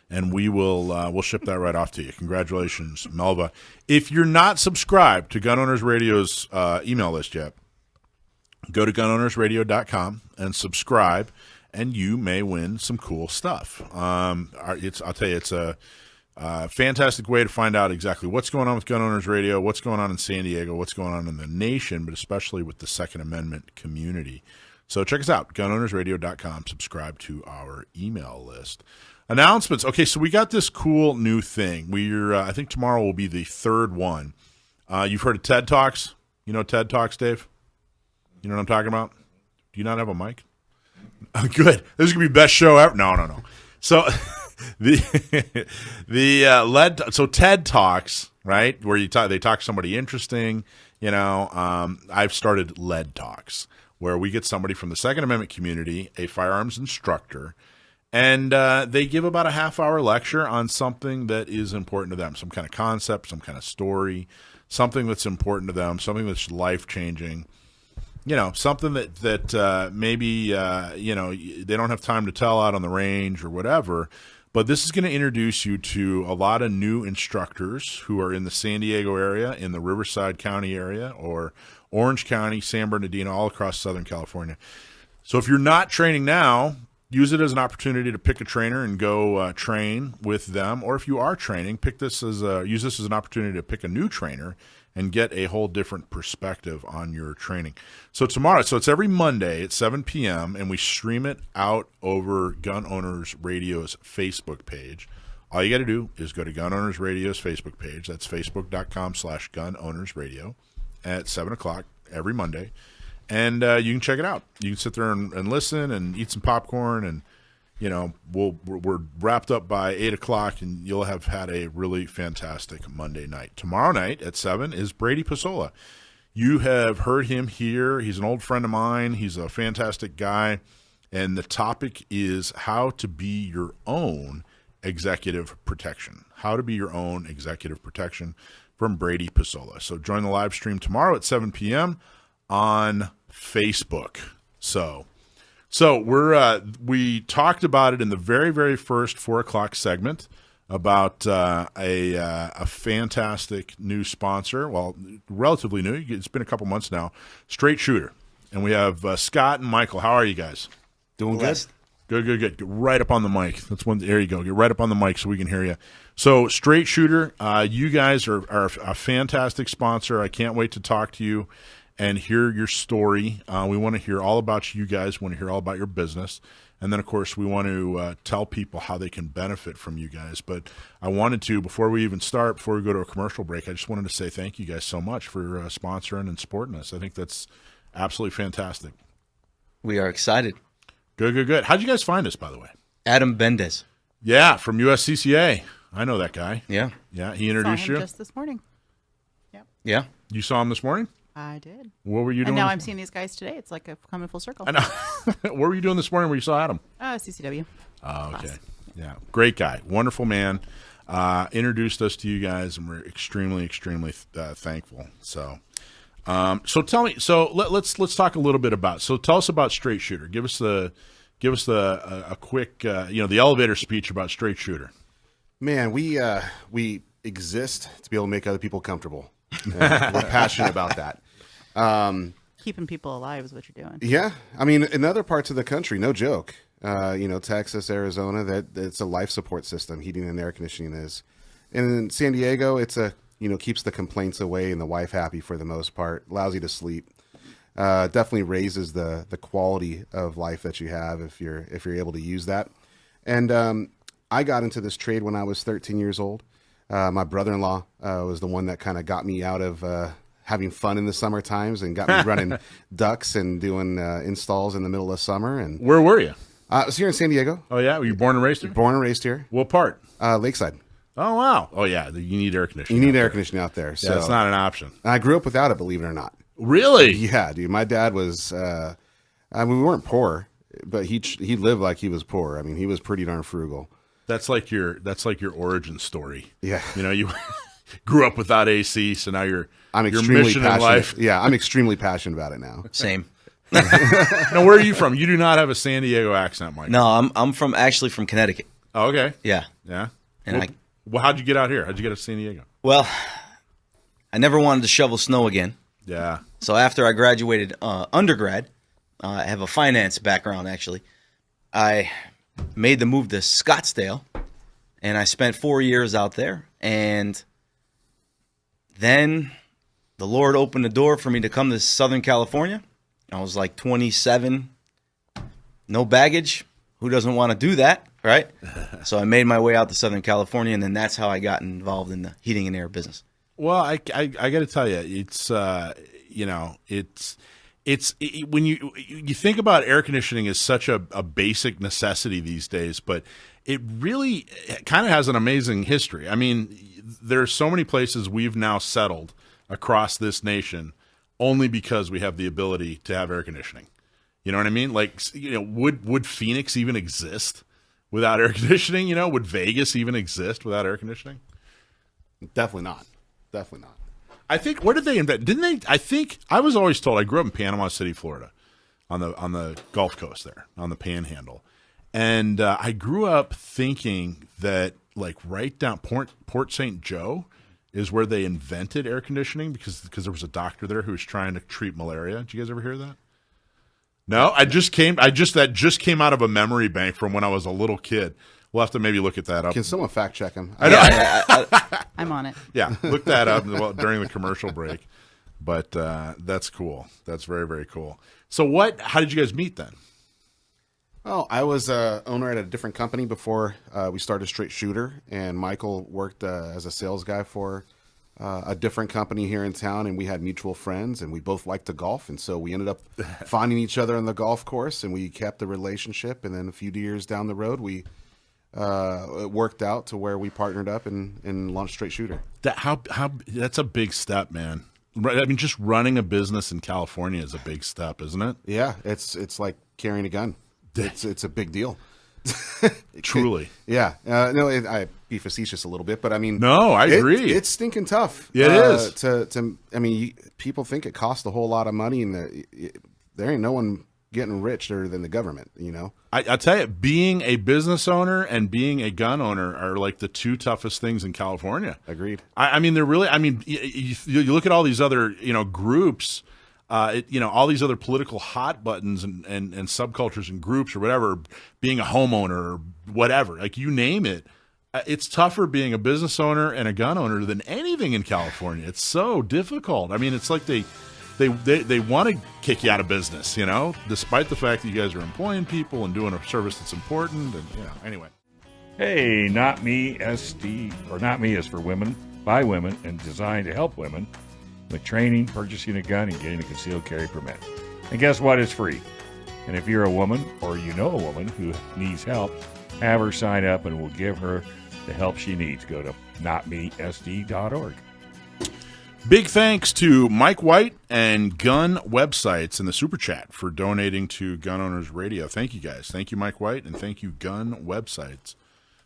and we'll ship that right off to you. Congratulations, Melva. If you're not subscribed to Gun Owners Radio's email list yet, go to gunownersradio.com and subscribe, and you may win some cool stuff. I'll tell you, it's a fantastic way to find out exactly what's going on with Gun Owners Radio, what's going on in San Diego, what's going on in the nation, but especially with the Second Amendment community. So check us out, gunownersradio.com. Subscribe to our email list. Announcements. Okay, so we got this cool new thing. I think tomorrow will be the third one. You've heard of TED Talks? You know TED Talks, Dave? You know what I'm talking about? Do you not have a mic? Good. This is going to be best show ever. No. So so TED Talks, right, where they talk to somebody interesting, you know, I've started LED Talks, where we get somebody from the Second Amendment community, a firearms instructor, and they give about a half-hour lecture on something that is important to them, some kind of concept, some kind of story, something that's important to them, something that's life-changing. You know, something that maybe, you know, they don't have time to tell out on the range or whatever, but this is going to introduce you to a lot of new instructors who are in the San Diego area, in the Riverside County area, or Orange County, San Bernardino, all across Southern California. So if you're not training now, use it as an opportunity to pick a trainer and go train with them. Or if you are training, use this as an opportunity to pick a new trainer and get a whole different perspective on your training. So tomorrow, it's every Monday at 7 p.m., and we stream it out over Gun Owners Radio's Facebook page. All you got to do is go to Gun Owners Radio's Facebook page. That's facebook.com/gunownersradio at 7 o'clock every Monday. And you can check it out. You can sit there and listen and eat some popcorn, and you know, we're wrapped up by 8 o'clock, and you'll have had a really fantastic Monday night. Tomorrow night at 7 is Brady Pasola. You have heard him here. He's an old friend of mine. He's a fantastic guy, and the topic is how to be your own executive protection. How to be your own executive protection from Brady Pasola. So join the live stream tomorrow at 7 p.m. on Facebook. So we talked about it in the very, very first 4 o'clock segment about a fantastic new sponsor. Well, relatively new. It's been a couple months now. Straight Shooter, and we have Scott and Michael. How are you guys? Doing good. Good. Get right up on the mic. There you go. Get right up on the mic so we can hear you. So Straight Shooter, you guys are a fantastic sponsor. I can't wait to talk to you. and hear your story. We want to hear all about you guys. We want to hear all about your business. And then, of course, we want to tell people how they can benefit from you guys. But I wanted to, before we even start, before we go to a commercial break, I just wanted to say thank you guys so much for sponsoring and supporting us. I think that's absolutely fantastic. We are excited. Good. How'd you guys find us, by the way? Adam Bendez. Yeah, from USCCA. I know that guy. Yeah. Yeah, he introduced Saw him you? just this morning. Yeah. You saw him this morning? I did. What were you doing? And now I'm seeing these guys today. It's like a coming full circle. I know. What were you doing this morning where you saw Adam? CCW. Oh, okay. Class. Yeah. Great guy. Wonderful man. Introduced us to you guys, and we're extremely thankful. So tell me. So let's talk a little bit about. So tell us about Straight Shooter. Give us a quick the elevator speech about Straight Shooter. Man, we exist to be able to make other people comfortable. And we're passionate about that. Keeping people alive is what you're doing. Yeah, I mean, in other parts of the country, no joke. Texas, Arizona, it's a life support system. Heating and air conditioning is, and in San Diego, it's keeps the complaints away and the wife happy for the most part. Allows you to sleep. Definitely raises the quality of life that you have if you're able to use that. And I got into this trade when I was 13 years old. My brother-in-law was the one that kind of got me out of having fun in the summer times and got me running ducks and doing installs in the middle of summer. And Where were you? I was here in San Diego. Oh, yeah? Were you born and raised here? Born and raised here. What part? Lakeside. Oh, wow. Oh, yeah. You need air conditioning. You need air conditioning out there. So Yeah, it's not an option. I grew up without it, believe it or not. Really? Yeah, dude. My dad was, we weren't poor, but he lived like he was poor. I mean, he was pretty darn frugal. That's like your origin story. Yeah. You grew up without AC, so now your extremely mission passionate. in life. Yeah, I'm extremely passionate about it now. Same. Now, where are you from? You do not have a San Diego accent, Mike. No, I'm actually from Connecticut. Oh, okay. Yeah. Yeah. And well, how'd you get out here? How'd you get to San Diego? Well, I never wanted to shovel snow again. Yeah. So after I graduated undergrad, I have a finance background actually. I made the move to Scottsdale, and I spent 4 years out there. And then the Lord opened the door for me to come to Southern California. I was like 27, no baggage. Who doesn't want to do that, right? So I made my way out to Southern California, and then that's how I got involved in the heating and air business. Well, I got to tell you, it's when you think about air conditioning as such a basic necessity these days, but it really kind of has an amazing history. I mean, there are so many places we've now settled across this nation only because we have the ability to have air conditioning. You know what I mean? Like, would Phoenix even exist without air conditioning? Would Vegas even exist without air conditioning? Definitely not. Definitely not. I think, where did they invent? Didn't they? I think I was always told. I grew up in Panama City, Florida, on the Gulf Coast there, on the Panhandle, and I grew up thinking that like right down Port St. Joe is where they invented air conditioning because there was a doctor there who was trying to treat malaria. Did you guys ever hear that? No, that just came out of a memory bank from when I was a little kid. We'll have to maybe look at that up. Can someone fact check him? I know. I'm on it. Yeah, look that up during the commercial break. But that's cool. That's very, very cool. So how did you guys meet then? Oh, I was owner at a different company before we started Straight Shooter, and Michael worked as a sales guy for a different company here in town, and we had mutual friends, and we both liked to golf, and so we ended up finding each other on the golf course, and we kept the relationship, and then a few years down the road, it worked out to where we partnered up and launched Straight Shooter. That's a big step, man. I mean, just running a business in California is a big step, isn't it? Yeah, it's like carrying a gun. It's a big deal. Truly. Yeah. No, I be facetious a little bit, but I mean, no, I agree. It's stinking tough. Yeah, it is. I mean, people think it costs a whole lot of money, and there ain't no one getting rich other than the government. I tell you, being a business owner and being a gun owner are like the two toughest things in California. Agreed. I mean, they're really. I mean, you look at all these other groups. All these other political hot buttons and subcultures and groups or whatever, being a homeowner or whatever, like you name it, it's tougher being a business owner and a gun owner than anything in California. It's so difficult. I mean, it's like they want to kick you out of business, you know, despite the fact that you guys are employing people and doing a service that's important. And anyway. Hey, Not Me SD, or Not Me is for women, by women, and designed to help women with training, purchasing a gun, and getting a concealed carry permit. And guess what? It's free. And if you're a woman or you know a woman who needs help, have her sign up and we'll give her the help she needs. Go to notmesd.org. Big thanks to Mike White and Gun Websites in the Super Chat for donating to Gun Owners Radio. Thank you, guys. Thank you, Mike White, and thank you, Gun Websites,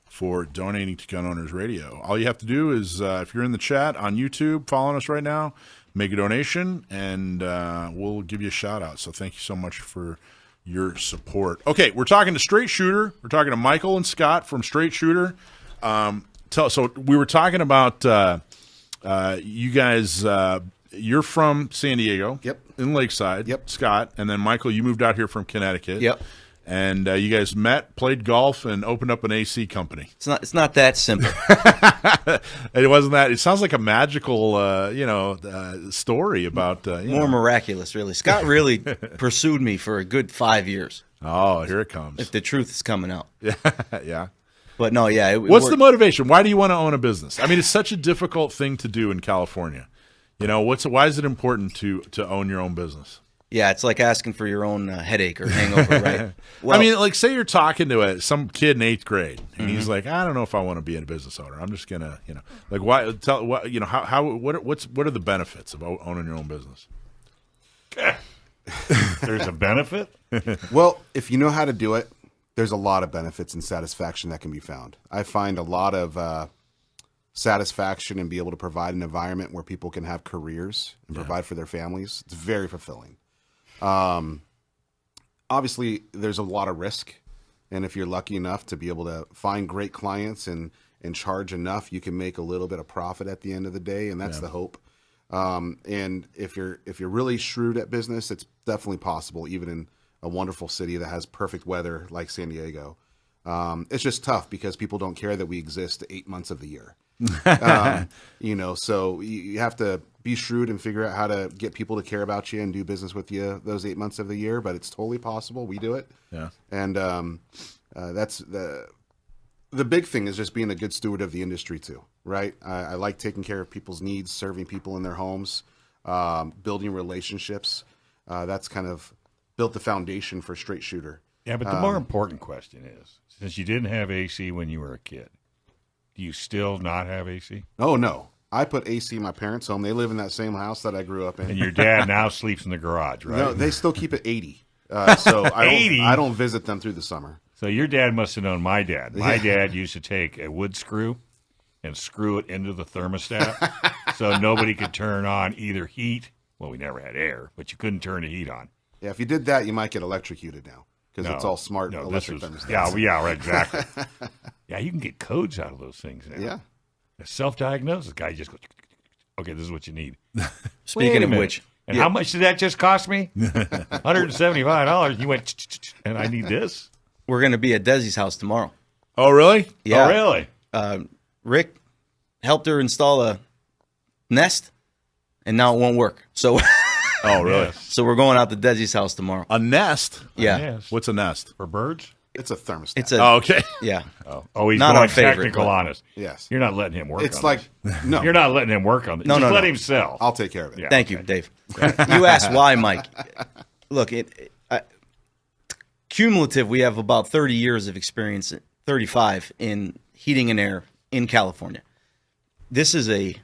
for donating to Gun Owners Radio. All you have to do is, if you're in the chat on YouTube, following us right now, make a donation, and we'll give you a shout-out. So thank you so much for your support. Okay, we're talking to Straight Shooter. We're talking to Michael and Scott from Straight Shooter. So we were talking about you guys. You're from San Diego. Yep. In Lakeside. Yep. Scott, and then Michael, you moved out here from Connecticut. Yep. And you guys met, played golf, and opened up an AC company. It's not that simple. It wasn't that. It sounds like a magical, story about More miraculous, really. Scott really pursued me for a good 5 years. Oh, here it comes. If the truth is coming out. Yeah. But no, yeah. What's the motivation? Why do you want to own a business? I mean, it's such a difficult thing to do in California. You know, why is it important to own your own business? Yeah, it's like asking for your own headache or hangover, right? Well, I mean, like, say you're talking to some kid in 8th grade, and he's like, I don't know if I want to be a business owner. I'm just gonna, like, why? What are the benefits of owning your own business? There's a benefit? Well, if you know how to do it, there's a lot of benefits and satisfaction that can be found. I find a lot of satisfaction in being able to provide an environment where people can have careers and provide for their families. It's very fulfilling. Obviously, there's a lot of risk, and if you're lucky enough to be able to find great clients and charge enough, you can make a little bit of profit at the end of the day, and that's the hope. And if you're really shrewd at business, it's definitely possible, even in a wonderful city that has perfect weather like San Diego. It's just tough because people don't care that we exist 8 months of the year. So you have to be shrewd and figure out how to get people to care about you and do business with you those 8 months of the year, but it's totally possible. We do it. Yeah. And that's the big thing is just being a good steward of the industry too, right? I like taking care of people's needs, serving people in their homes, building relationships. That's kind of built the foundation for Straight Shooter. Yeah, but the more important question is, since you didn't have AC when you were a kid, do you still not have AC? Oh, no. I put AC in my parents' home. They live in that same house that I grew up in. And your dad now sleeps in the garage, right? No, they still keep it 80. So I don't visit them through the summer. So your dad must have known my dad. My dad used to take a wood screw and screw it into the thermostat so nobody could turn on either heat. Well, we never had air, but you couldn't turn the heat on. Yeah, if you did that, you might get electrocuted now because it's all smart electric thermostats. Yeah, right, exactly. Yeah, you can get codes out of those things now. Yeah. A self-diagnosis guy just goes, okay, this is what you need. Speaking of which. And how much did that just cost me? $175. You went, and I need this? We're going to be at Desi's house tomorrow. Oh, really? Yeah. Oh, really? Rick helped her install a Nest, and now it won't work. So, oh, really? Yes. So we're going out to Desi's house tomorrow. A Nest? Yeah. Nest. What's a Nest? For birds? It's a thermostat. It's a. Oh, okay. Yeah. Oh, he's Not going our favorite, technical but- on us. Yes. You're not letting him work It's on like, this. no. You're not letting him work on this. No, Just no, let no. him sell. I'll take care of it. Yeah. Thank you, Dave. You asked why, Mike. Look, cumulative, we have about 30 years of experience, 35 in heating and air in California. This is a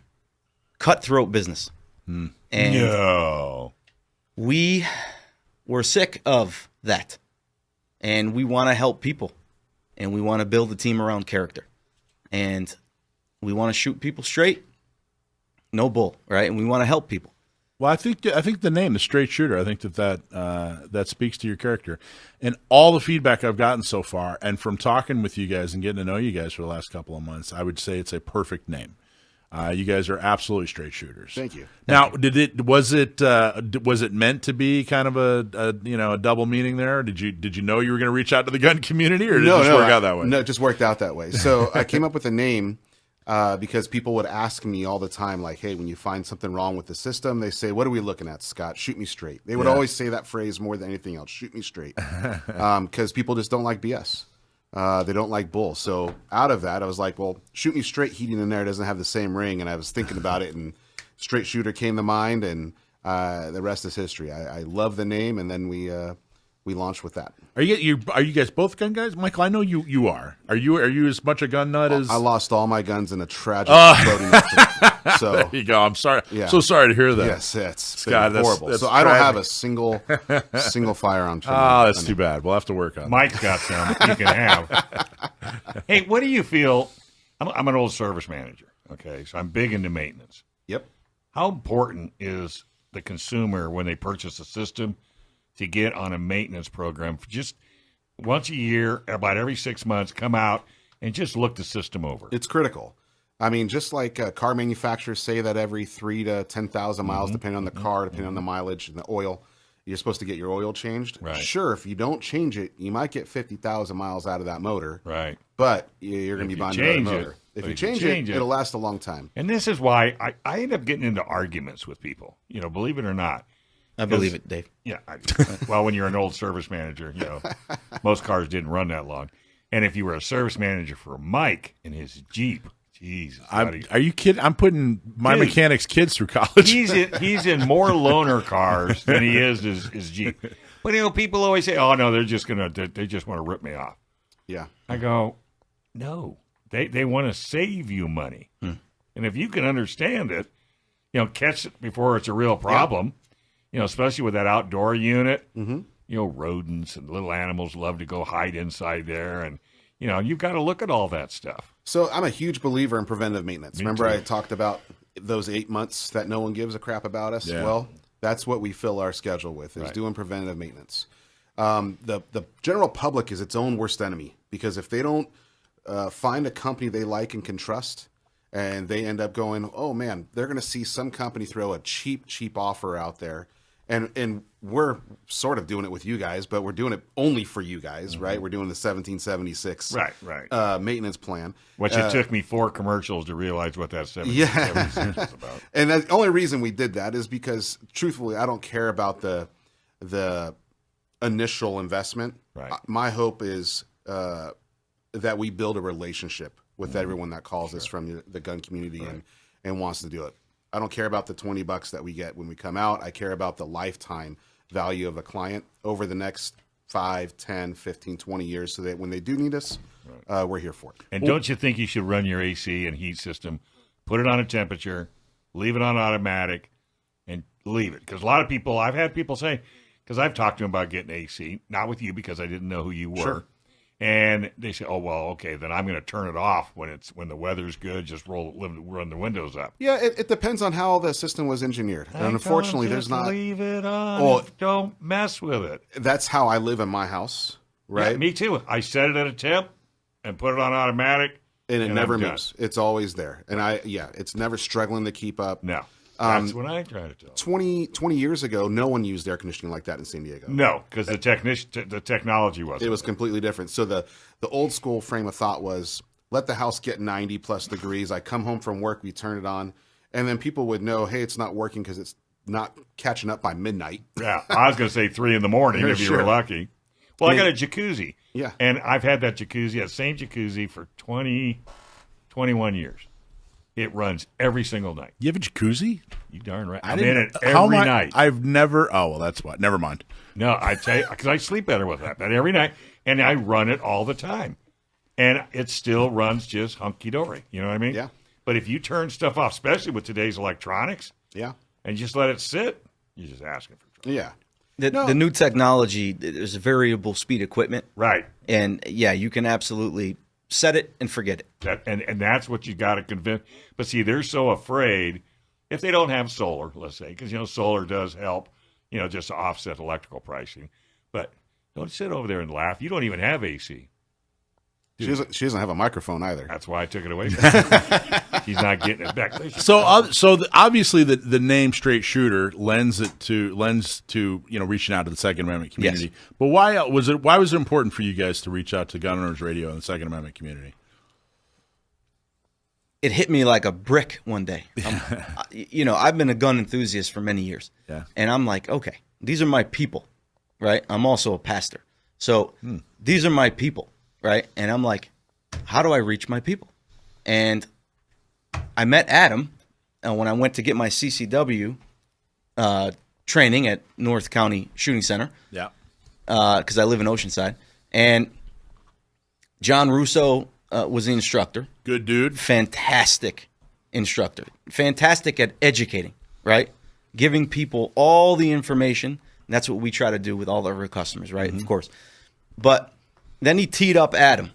cutthroat business. And No. we were sick of that. And we want to help people. And we want to build a team around character. And we want to shoot people straight. No bull, right? And we want to help people. Well, I think the name, the Straight Shooter, I think that speaks to your character. And all the feedback I've gotten so far, and from talking with you guys and getting to know you guys for the last couple of months, I would say it's a perfect name. You guys are absolutely straight shooters. Thank you. Now, was it meant to be kind of a double meaning there? Did you know you were going to reach out to the gun community, or did it just work out that way? No, it just worked out that way. So I came up with a name because people would ask me all the time, like, hey, when you find something wrong with the system, they say, what are we looking at, Scott? Shoot me straight. They would always say that phrase more than anything else, shoot me straight, because people just don't like BS. They don't like bull. So out of that, I was like, well, shoot me straight heating in there doesn't have the same ring. And I was thinking about it, and straight shooter came to mind, and the rest is history. I love the name, and then we launched with that. Are you guys both gun guys? Michael, I know you are. Are you as much a gun nut as I lost all my guns in a tragic floating accident. So there you go. I'm sorry. Yeah. So sorry to hear that. Yes, it's God, been horrible. that's so I don't tragic. have a single firearm. Oh, that's too bad. We'll have to work on it. Mike's got some you can have. Hey, what do you feel? I'm an old service manager, okay? So I'm big into maintenance. Yep. How important is the consumer when they purchase a system to get on a maintenance program for just once a year, about every 6 months, come out and just look the system over? It's critical. I mean, just like car manufacturers say that every 3,000 to 10,000 miles, depending on the car, depending on the mileage and the oil, you're supposed to get your oil changed. Right. Sure, if you don't change it, you might get 50,000 miles out of that motor. Right. But you're going to be buying another motor. If you change it, it'll last a long time. And this is why I end up getting into arguments with people, believe it or not. I believe it, Dave. Yeah. Well, when you're an old service manager, most cars didn't run that long. And if you were a service manager for Mike in his Jeep, Jesus. Are you kidding? I'm putting my mechanic's kids through college. He's in more loaner cars than he is his Jeep. But, people always say, oh, no, they just want to rip me off. Yeah. I go, no. They want to save you money. And if you can understand it, catch it before it's a real problem. Especially with that outdoor unit, rodents and little animals love to go hide inside there. And, you've got to look at all that stuff. So I'm a huge believer in preventive maintenance. Remember I talked about those 8 months that no one gives a crap about us? Yeah. Well, that's what we fill our schedule with, is doing preventative maintenance. The general public is its own worst enemy, because if they don't find a company they like and can trust, and they end up going, oh, man, they're going to see some company throw a cheap offer out there. And we're sort of doing it with you guys, but we're doing it only for you guys, right? We're doing the 1776 maintenance plan. Which it took me 4 commercials to realize what that 1776 was about. And the only reason we did that is because, truthfully, I don't care about the initial investment. Right. My hope is that we build a relationship with everyone that calls us from the gun community and wants to do it. I don't care about the $20 that we get when we come out. I care about the lifetime value of a client over the next 5, 10, 15, 20 years, so that when they do need us, we're here for it. And don't you think you should run your AC and heat system, put it on a temperature, leave it on automatic, and leave it? Because a lot of people, I've had people say, because I've talked to them about getting AC, not with you because I didn't know who you were. Sure. And they say, "Oh well, okay, then I'm going to turn it off when the weather's good. Just run the windows up." Yeah, it depends on how the system was engineered. And unfortunately, there's not. Leave it on. Well, don't mess with it. That's how I live in my house, right? Yeah, me too. I set it at a temp and put it on automatic, and it never I'm done. moves. It's always there, and it's never struggling to keep up. No, that's what I try to tell. 20 years ago, no one used air conditioning like that in San Diego. No, because the technology wasn't. It was completely different. So the old school frame of thought was, let the house get 90 plus degrees. I come home from work, we turn it on, and then people would know, hey, it's not working because it's not catching up by midnight. Yeah, I was going to say 3 a.m. if you were lucky. Well, I got a jacuzzi. Yeah. And I've had that same jacuzzi for 21 years. It runs every single night. You have a jacuzzi? You darn right. I'm in it every night. I've never. Oh well, that's what. Never mind. No, I tell you, because I sleep better with that every night, and I run it all the time, and it still runs just hunky dory. You know what I mean? Yeah. But if you turn stuff off, especially with today's electronics, and just let it sit, you're just asking for trouble. Yeah. The new technology, there's variable speed equipment, right? And you can absolutely set it and forget it. And that's what you got to convince. But see, they're so afraid if they don't have solar, let's say, because solar does help, just to offset electrical pricing. But don't sit over there and laugh. You don't even have AC. She doesn't have a microphone either. That's why I took it away from her. She's not getting it back. So obviously the name Straight Shooter lends to reaching out to the Second Amendment community. Yes. But why was it important for you guys to reach out to Gun Owners Radio and the Second Amendment community? it hit me like a brick one day. I've been a gun enthusiast for many years. Yeah. And I'm like, okay, these are my people, right? I'm also a pastor. So these are my people, right? And I'm like, how do I reach my people? And I met Adam when I went to get my CCW training at North County Shooting Center. Yeah. Because I live in Oceanside. And John Russo was the instructor. Good dude. Fantastic instructor. Fantastic at educating, right? Giving people all the information. That's what we try to do with all of our customers, right? Of course. But then he teed up Adam,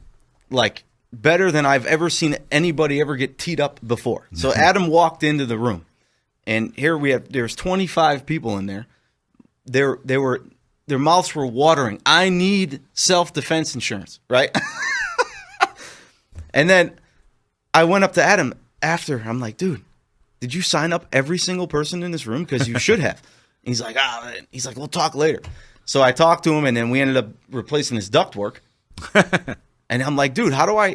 like better than I've ever seen anybody ever get teed up before. So Adam walked into the room, and here there's 25 people in there. Their mouths were watering. I need self-defense insurance, right? And then I went up to Adam after. I'm like, dude, did you sign up every single person in this room? Because you should have. He's like, we'll talk later. So I talked to him, and then we ended up replacing his ductwork. And I'm like, dude, how do I,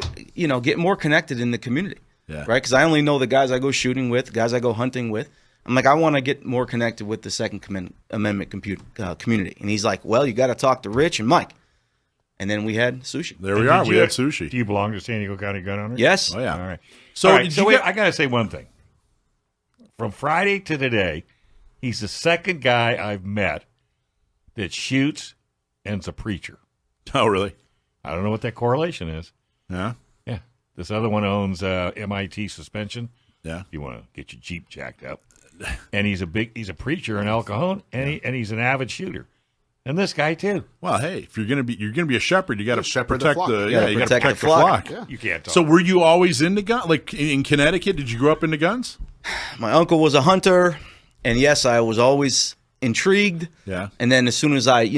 get more connected in the community? Yeah. Right? Because I only know the guys I go shooting with, guys I go hunting with. I'm like, I want to get more connected with the Second Amendment community. And he's like, well, you got to talk to Rich and Mike. And then we had sushi. There we are. We had sushi. Do you belong to San Diego County Gun Owners? Yes. Oh, yeah. All right. So, Wait, I got to say one thing. From Friday to today, he's the second guy I've met that shoots and's a preacher. Oh, really? I don't know what that correlation is. Yeah. Yeah. This other one owns MIT suspension. Yeah. You want to get your Jeep jacked up. And he's a preacher in El Cajon, and he's an avid shooter. And this guy too. Well, hey, if you're gonna be a shepherd, you got to shepherd protect the flock. the You gotta protect protect the the flock. flock. Yeah. You can't talk. So were you always into guns? Like in Connecticut, did you grow up into guns? My uncle was a hunter, and yes, I was always intrigued. Yeah. And then as soon as I,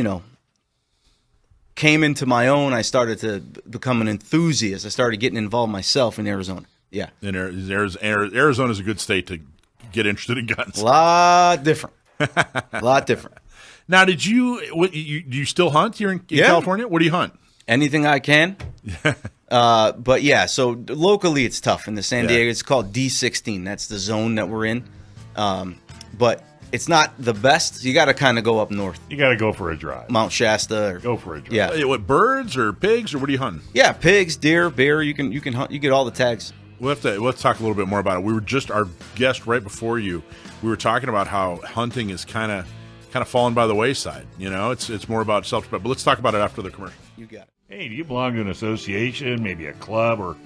came into my own, I started to become an enthusiast. I started getting involved myself in Arizona. Yeah. And Arizona is a good state to get interested in guns. A lot different. A lot different. Now, do you still hunt here in Yeah. California? What do you hunt? Anything I can. But yeah, so locally it's tough. In the San Diego, it's called D16. That's the zone that we're in. But it's not the best. You got to kind of go up north. You got to go for a drive. Mount Shasta. Or, Go for a drive. yeah. Hey, what, birds or pigs or what are you hunting? Yeah, pigs, deer, bear. You can hunt. You get all the tags. Let's talk a little bit more about it. We were just our guest right before you. We were talking about how hunting is kind of fallen by the wayside. It's more about self-defense. But let's talk about it after the commercial. You got it. Hey, do you belong to an association, maybe a club or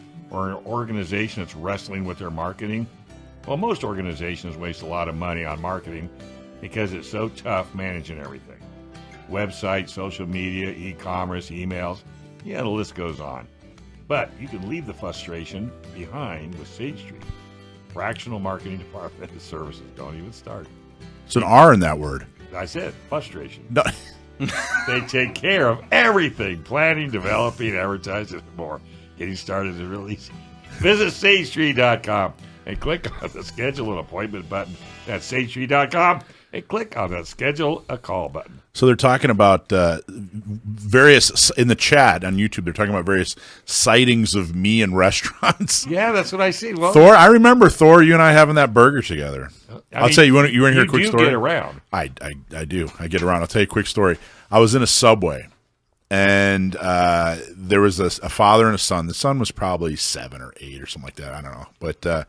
an organization that's wrestling with their marketing? Well, most organizations waste a lot of money on marketing because it's so tough managing everything. Websites, social media, e-commerce, emails, the list goes on. But you can leave the frustration behind with Sage Street. Fractional marketing department services don't even start. It's an R in that word. I said frustration. No. They take care of everything. Planning, developing, advertising, and more. Getting started is really easy. Visit SageStreet.com and click on the Schedule an Appointment button. That's SageStreet.com and click on the Schedule a Call button. So they're talking about various, in the chat on YouTube, they're talking about various sightings of me in restaurants. Yeah, that's what I see. Well, Thor, I remember Thor, you and I having that burger together. I'll tell you, you want to hear a quick story? You get around. I do. I get around. I'll tell you a quick story. I was in a Subway, and there was a father and a son. The son was probably 7 or 8 or something like that. I don't know. But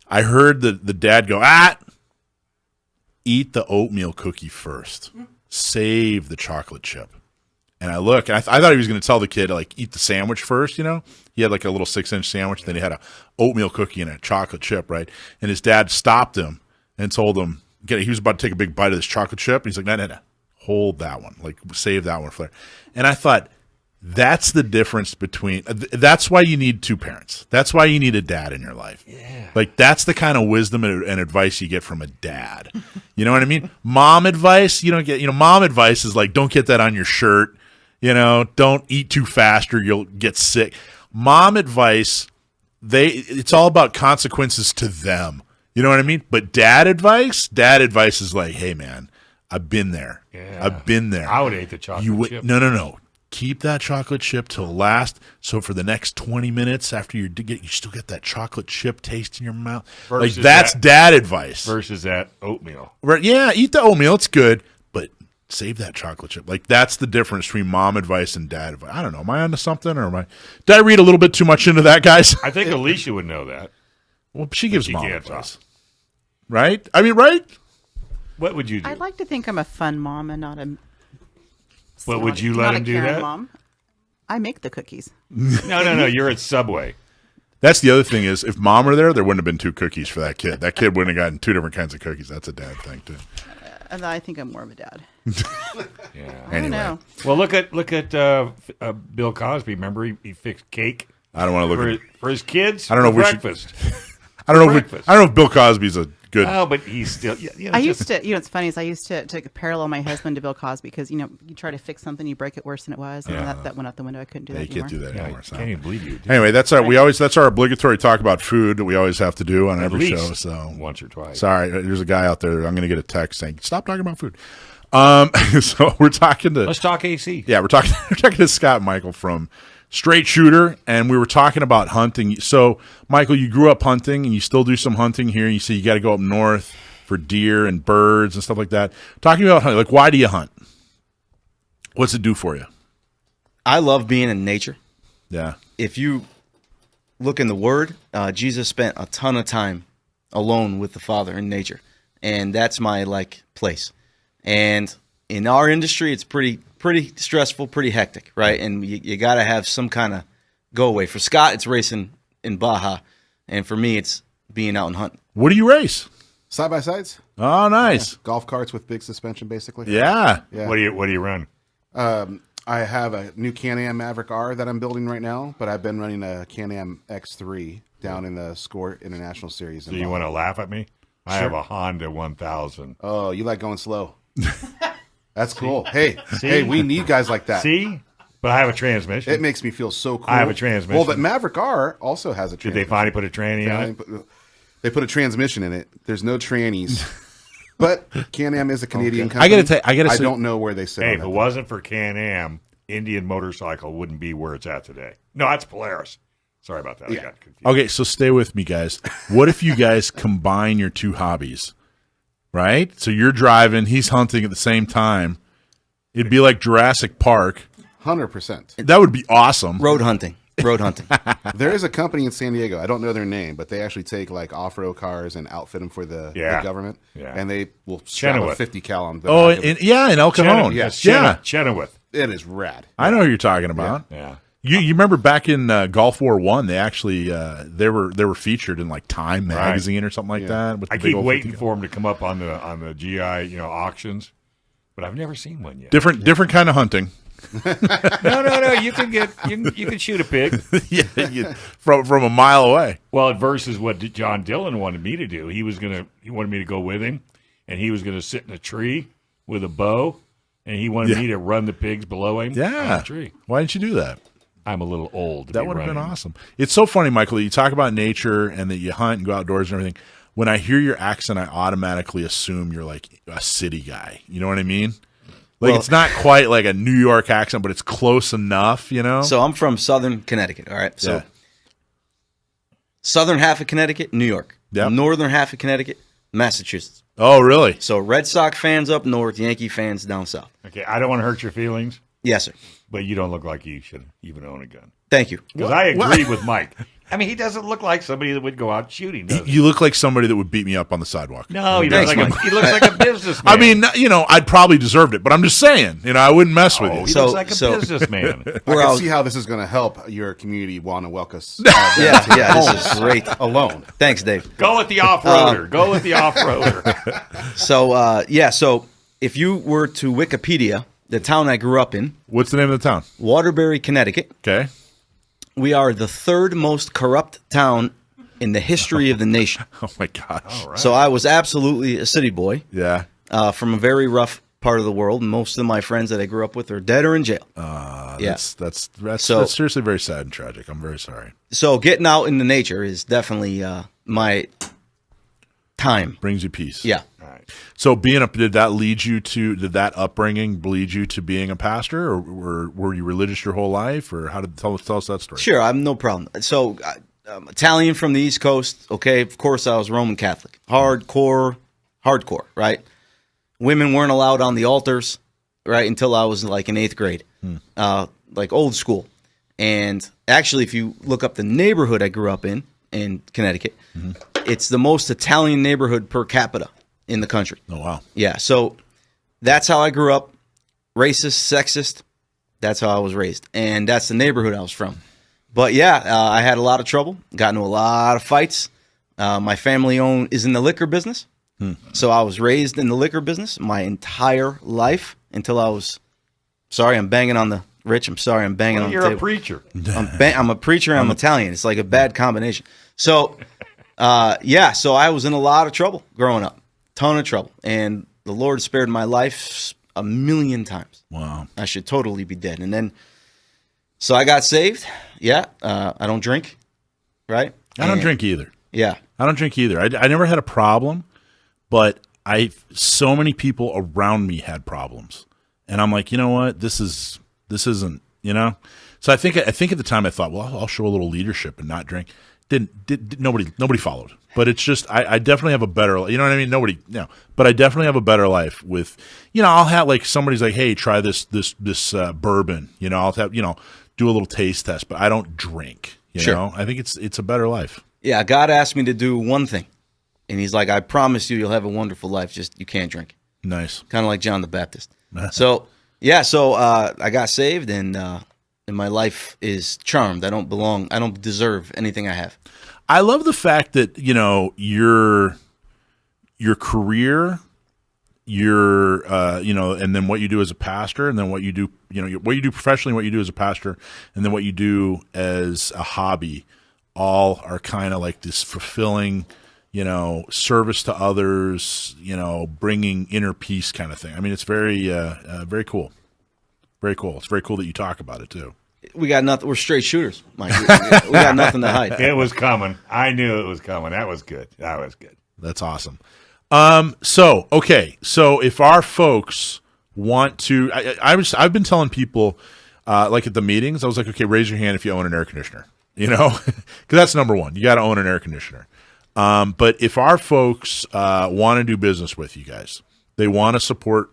I heard the dad go, eat the oatmeal cookie first. Save the chocolate chip. And I look, and I thought he was going to tell the kid, like, eat the sandwich first, He had like a little 6-inch sandwich, then he had a oatmeal cookie and a chocolate chip, right? And his dad stopped him and told him, he was about to take a big bite of this chocolate chip. And he's like, no. Hold that one. Like, save that one for later. And I thought, that's the difference between, that's why you need two parents. That's why you need a dad in your life. Yeah. Like, that's the kind of wisdom and advice you get from a dad. You know what I mean? Mom advice, you don't get, mom advice is like, don't get that on your shirt. Don't eat too fast or you'll get sick. Mom advice, it's all about consequences to them. You know what I mean? But dad advice is like, hey man, I've been there. Yeah. I've been there. I would eat the chocolate chip. No. keep that chocolate chip till last. So for the next 20 minutes after you still get that chocolate chip taste in your mouth. Versus like that's dad advice. Versus that oatmeal. Right? Yeah, eat the oatmeal. It's good, but save that chocolate chip. Like that's the difference between mom advice and dad advice. I don't know. Am I onto something, or did I read a little bit too much into that, guys? I think Alicia would know that. Well, she gives mom can't advice, right? I mean, right? What would you do? I'd like to think I'm a fun mom and not a. But would you let not a him do Karen that? Mom. I make the cookies. No. You're at Subway. That's the other thing is if mom were there wouldn't have been 2 cookies for that kid. That kid wouldn't have gotten 2 different kinds of cookies. That's a dad thing too. And I think I'm more of a dad. Yeah. I don't know. Well, look at Bill Cosby. Remember he fixed cake I don't want to look for his kids. I don't know for if we should- breakfast. I don't know. breakfast. I don't know if Bill Cosby's a good. Oh, but he's still. I used to, it's funny is I used to parallel my husband to Bill Cosby because, you try to fix something, you break it worse than it was. And that went out the window. I couldn't do that you anymore. can't do that Yeah, anymore. I so. can't even believe you. Anyway, that's our obligatory talk about food that we always have to do on every least show. So once or twice. Sorry, there's a guy out there. I'm going to get a text saying, "Stop talking about food." So we're talking to. Let's talk AC. Yeah, we're talking to Scott Michael from Straight Shooter, and we were talking about hunting. So, Michael, you grew up hunting, and you still do some hunting here. You say you got to go up north for deer and birds and stuff like that. Talking about hunting, like why do you hunt? What's it do for you? I love being in nature. Yeah. If you look in the Word, Jesus spent a ton of time alone with the Father in nature, and that's my place. And in our industry, it's pretty stressful, pretty hectic, right? And you got to have some kind of go away. For Scott, it's racing in Baja, and for me, it's being out and hunting. What do you race? Side by sides. Oh, nice. Golf carts with big suspension, basically. Yeah. What do you run? I have a new Can-Am Maverick R that I'm building right now, but I've been running a Can-Am X3 down in the Score International Series. So you want to laugh at me? I have a Honda 1000. Oh, you like going slow. That's cool. Hey, we need guys like that. See? But I have a transmission. It makes me feel so cool. I have a transmission. Well, but Maverick R also has a Did transmission. they finally put a tranny on it? They put a transmission in it. There's no trannies. But Can-Am is a Canadian I company. gotta tell you, I don't know where they sit. Hey, on if that it thing. wasn't for Can-Am, Indian Motorcycle wouldn't be where it's at today. No, that's Polaris. Sorry about that. I got confused. Okay, so stay with me, guys. What if you guys combine your 2 hobbies? Right? So you're driving, he's hunting at the same time. It'd be like Jurassic Park. 100%. That would be awesome. Road hunting. There is a company in San Diego. I don't know their name, but they actually take like off-road cars and outfit them for the government. Yeah. And they will strap a Chenoweth. 50 cal on. Oh, in El Cajon. Yeah. Chenoweth. It is rad. I know who you're talking about. Yeah. You remember back in Gulf War I, they actually they were featured in like Time magazine or something like that. With I the big keep old waiting 50 for them to come up on the GI auctions, but I've never seen one yet. different kind of hunting. No. You can shoot a pig. from a mile away. Well, versus what John Dillon wanted me to do. He wanted me to go with him, and he was gonna sit in a tree with a bow, and he wanted me to run the pigs below him. on Yeah. the tree. Why didn't you do that? I'm a little old. That would have been awesome. It's so funny, Michael, that you talk about nature and that you hunt and go outdoors and everything. When I hear your accent, I automatically assume you're like a city guy. You know what I mean? Like, Well, it's not quite like a New York accent, but it's close enough, So I'm from southern Connecticut, all right? So Yeah. southern half of Connecticut, New York. Yep. Northern half of Connecticcut, Massachusetts. Oh, really? So Red Sox fans up north, Yankee fans down south. Okay, I don't want to hurt your feelings, Yes, sir. but you don't look like you should even own a gun. Thank you. Because I agree with Mike. I mean, he doesn't look like somebody that would go out shooting, does he? You look like somebody that would beat me up on the sidewalk. No, he Thanks, looks like a businessman. I mean, I'd probably deserved it, but I'm just saying, I wouldn't mess with Oh, you. he So- looks like a so- businessman. I We're can out- see how this is going to help your community want to welcome us. Yeah, this is great. Alone. Thanks, Dave. Go with the off-roader. Go with the off-roader. So if you were to Wikipedia, the town I grew up in, What's the name of the town? Waterbury, Connecticut, Okay. we are the 3rd most corrupt town in the history of the nation. Oh, my gosh. So I was absolutely a city boy Yeah. from a very rough part of the world. Most of my friends that I grew up with are dead or in jail. That's So- seriously very sad and tragic. I'm very sorry. So getting out in the nature is definitely my time. Brings you peace. Yeah. All right. So did that upbringing lead you to being a pastor, or were you religious your whole life, or how did tell us that story? Sure, I'm no problem. So, I'm Italian from the East Coast. Okay, of course I was Roman Catholic, hardcore, right? Women weren't allowed on the altars, right, until I was like in 8th grade, like old school. And actually, if you look up the neighborhood I grew up in Connecticut, it's the most Italian neighborhood per capita in the country. Oh, wow. Yeah, so that's how I grew up. Racist, sexist. That's how I was raised. And that's the neighborhood I was from. But yeah, I had a lot of trouble. Got into a lot of fights. My family is in the liquor business. So I was raised in the liquor business my entire life until I was, sorry, I'm banging on the, Rich, I'm sorry, I'm banging on the table. You're a preacher. I'm a preacher and I'm Italian. It's like a bad combination. So, so I was in a lot of trouble growing up. Ton of trouble. And the Lord spared my life a million times. Wow. I should totally be dead. And then, so I got saved. Yeah. I don't drink. Right? I don't drink either. Yeah. I don't drink either. I never had a problem, but so many people around me had problems. And I'm like, you know what? This isn't, you know? So I think at the time I thought, well, I'll show a little leadership and not drink. Nobody followed. But it's just, I definitely have a better, you know what I mean? But I definitely have a better life with, I'll have like, somebody's like, hey, try this bourbon, I'll have, do a little taste test, but I don't drink, you know? I think it's a better life. Yeah. God asked me to do one thing. And he's like, I promise you'll have a wonderful life. Just, you can't drink. Nice. Kind of like John the Baptist. So I got saved and my life is charmed. I don't deserve anything I have. I love the fact that, your career, and then what you do as a pastor, and then what you do, what you do professionally, what you do as a pastor, and then what you do as a hobby, all are kind of like this fulfilling, service to others, bringing inner peace kind of thing. I mean, it's very, very cool. Very cool. It's very cool that you talk about it too. We got nothing. We're straight shooters, Mike. We got nothing to hide. It was coming. I knew it was coming. That was good. That's awesome. So if our folks want to, I've been telling people, like at the meetings, I was like, okay, raise your hand if you own an air conditioner, because that's number one. You got to own an air conditioner. But if our folks want to do business with you guys, they want to support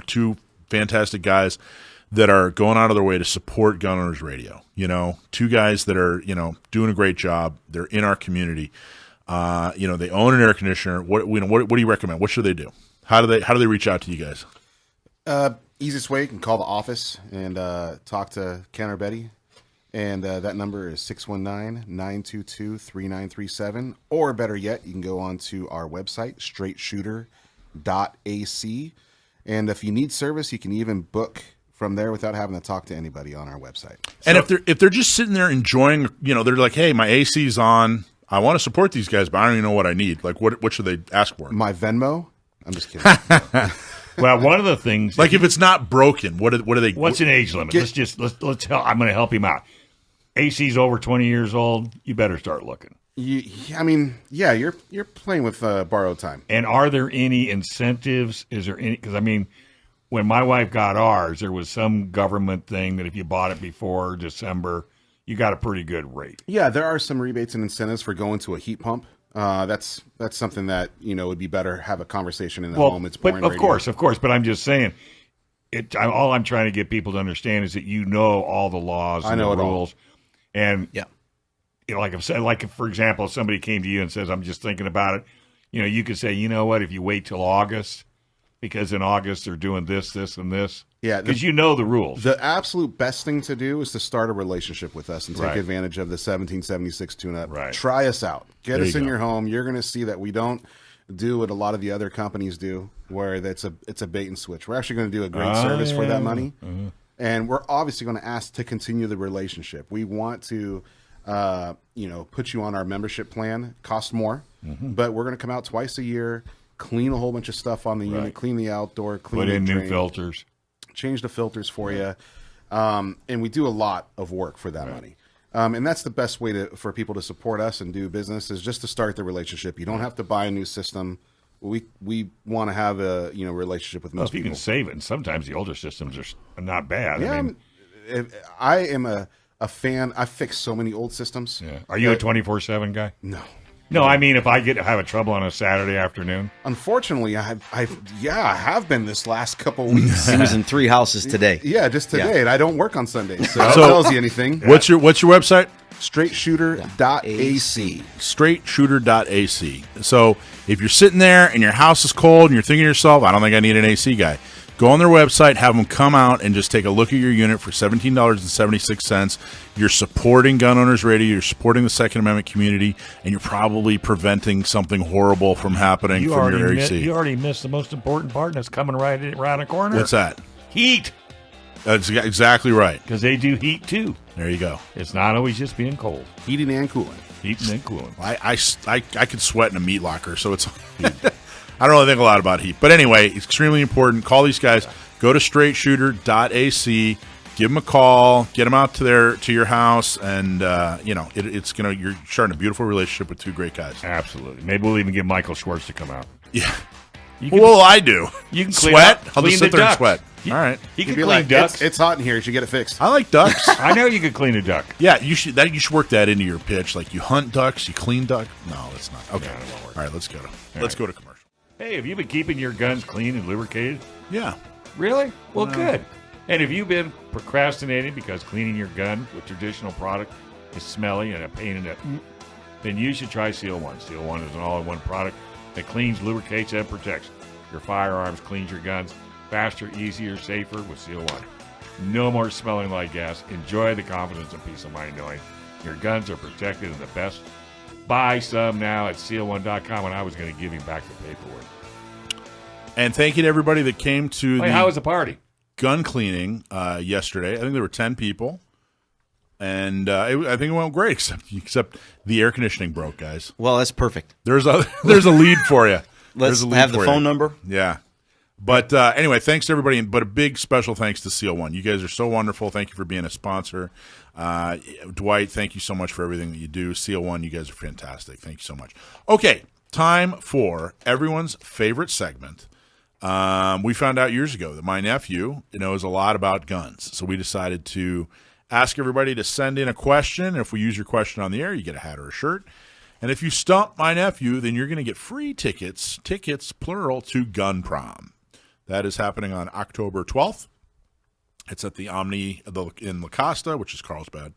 two fantastic guys that are going out of their way to support Gun Owners Radio. Two guys that are doing a great job. They're in our community. They own an air conditioner. What do you recommend? What should they do? How do they reach out to you guys? Easiest way, you can call the office and talk to Ken or Betty. And that number is 619-922-3937. Or better yet, you can go on to our website, straightshooter.ac. And if you need service, you can even book from there without having to talk to anybody on our website. And if they're just sitting there enjoying, they're like, hey, my AC's on. I want to support these guys, but I don't even know what I need. Like, what should they ask for? My Venmo? I'm just kidding. Well, one of the things, like if it's not broken, what do they? What's an age limit? Let's help. I'm going to help him out. AC's over 20 years old. You better start looking. You're playing with borrowed time. And are there any incentives? Is there any? Because when my wife got ours, there was some government thing that if you bought it before December, you got a pretty good rate. Yeah, there are some rebates and incentives for going to a heat pump. That's something that would be better have a conversation in the home. It's boring. But of course. But I'm just saying, all I'm trying to get people to understand is that all the laws and the rules, and yeah. If for example, if somebody came to you and says, "I'm just thinking about it," you could say, "You know what? If you wait till August, because in August they're doing this, this, and this." Yeah, because the rules. The absolute best thing to do is to start a relationship with us and take advantage of the 1776 tune-up. Right. Try us out. Get us in your home. You're going to see that we don't do what a lot of the other companies do, where it's a bait and switch. We're actually going to do a great service for that money, and we're obviously going to ask to continue the relationship. We want to, put you on our membership plan. It costs more, but we're going to come out twice a year, clean a whole bunch of stuff on the unit, clean the outdoor, clean put in the new filters. Change the filters for you, and we do a lot of work for that money. And that's the best way for people to support us and do business is just to start the relationship. You don't have to buy a new system. We want to have a relationship with most if you people. can save it, and sometimes the older systems are not bad. Yeah, I mean, I am a fan. I fixed so many old systems. yeah. Are you a 24/7 guy? No. No, I mean if I have a trouble on a Saturday afternoon. Unfortunately, I have been this last couple weeks. He was in 3 houses today. Yeah, just today, Yeah. and I don't work on Sundays, so that tells you anything. What's your website? Straightshooter.ac. Straightshooter.ac. So if you're sitting there and your house is cold and you're thinking to yourself, I don't think I need an AC guy, go on their website, have them come out and just take a look at your unit for $17.76. You're supporting Gun Owners Radio, you're supporting the Second Amendment community, and you're probably preventing something horrible from happening from your AC. You already missed the most important part, and it's coming right around the corner. What's that? Heat. That's exactly right. Because they do heat too. There you go. It's not always just being cold. Heating and cooling. Heating and cooling. I could sweat in a meat locker, so it's. I don't really think a lot about heat, but anyway, it's extremely important. Call these guys. Go to straightshooter.ac. Give them a call. Get them out to your house, and you're starting a beautiful relationship with 2 great guys. Absolutely. Maybe we'll even get Michael Schwartz to come out. Yeah. You can, Well, I do. You can sweat. Clean I'll just sit the there and ducks. sweat. All right. He can You'd be clean like, ducks. it's hot in here. You should get it fixed. I like ducks. I know you could clean a duck. Yeah, you should work that into your pitch. Like you hunt ducks, you clean duck. No, that's not. Okay. No, it won't work. All right, let's go to commercial. Hey, have you been keeping your guns clean and lubricated? Yeah. Really? Well, good. And if you've been procrastinating because cleaning your gun with traditional product is smelly and a pain in the, then you should try Seal One. Seal One is an all-in-one product that cleans, lubricates, and protects your firearms, cleans your guns faster, easier, safer with Seal One. No more smelling like gas. Enjoy the confidence and peace of mind knowing your guns are protected and the best. Buy some now at seal1.com, and I was going to give him back the paperwork. And thank you to everybody that came to Hey, how was the party? gun cleaning yesterday. I think there were 10 people, and I think it went great, except the air conditioning broke, guys. Well, that's perfect. There's a lead for you. Let's have the phone number. Yeah. But anyway, thanks to everybody, but a big special thanks to Seal One. You guys are so wonderful. Thank you for being a sponsor. Dwight, thank you so much for everything that you do. Seal One, you guys are fantastic. Thank you so much. Okay, time for everyone's favorite segment. We found out years ago that my nephew knows a lot about guns, so we decided to ask everybody to send in a question. And if we use your question on the air, you get a hat or a shirt. And if you stump my nephew, then you're going to get free tickets plural, to Gun Prom. That is happening on October 12th. It's at the Omni in La Costa, which is Carlsbad.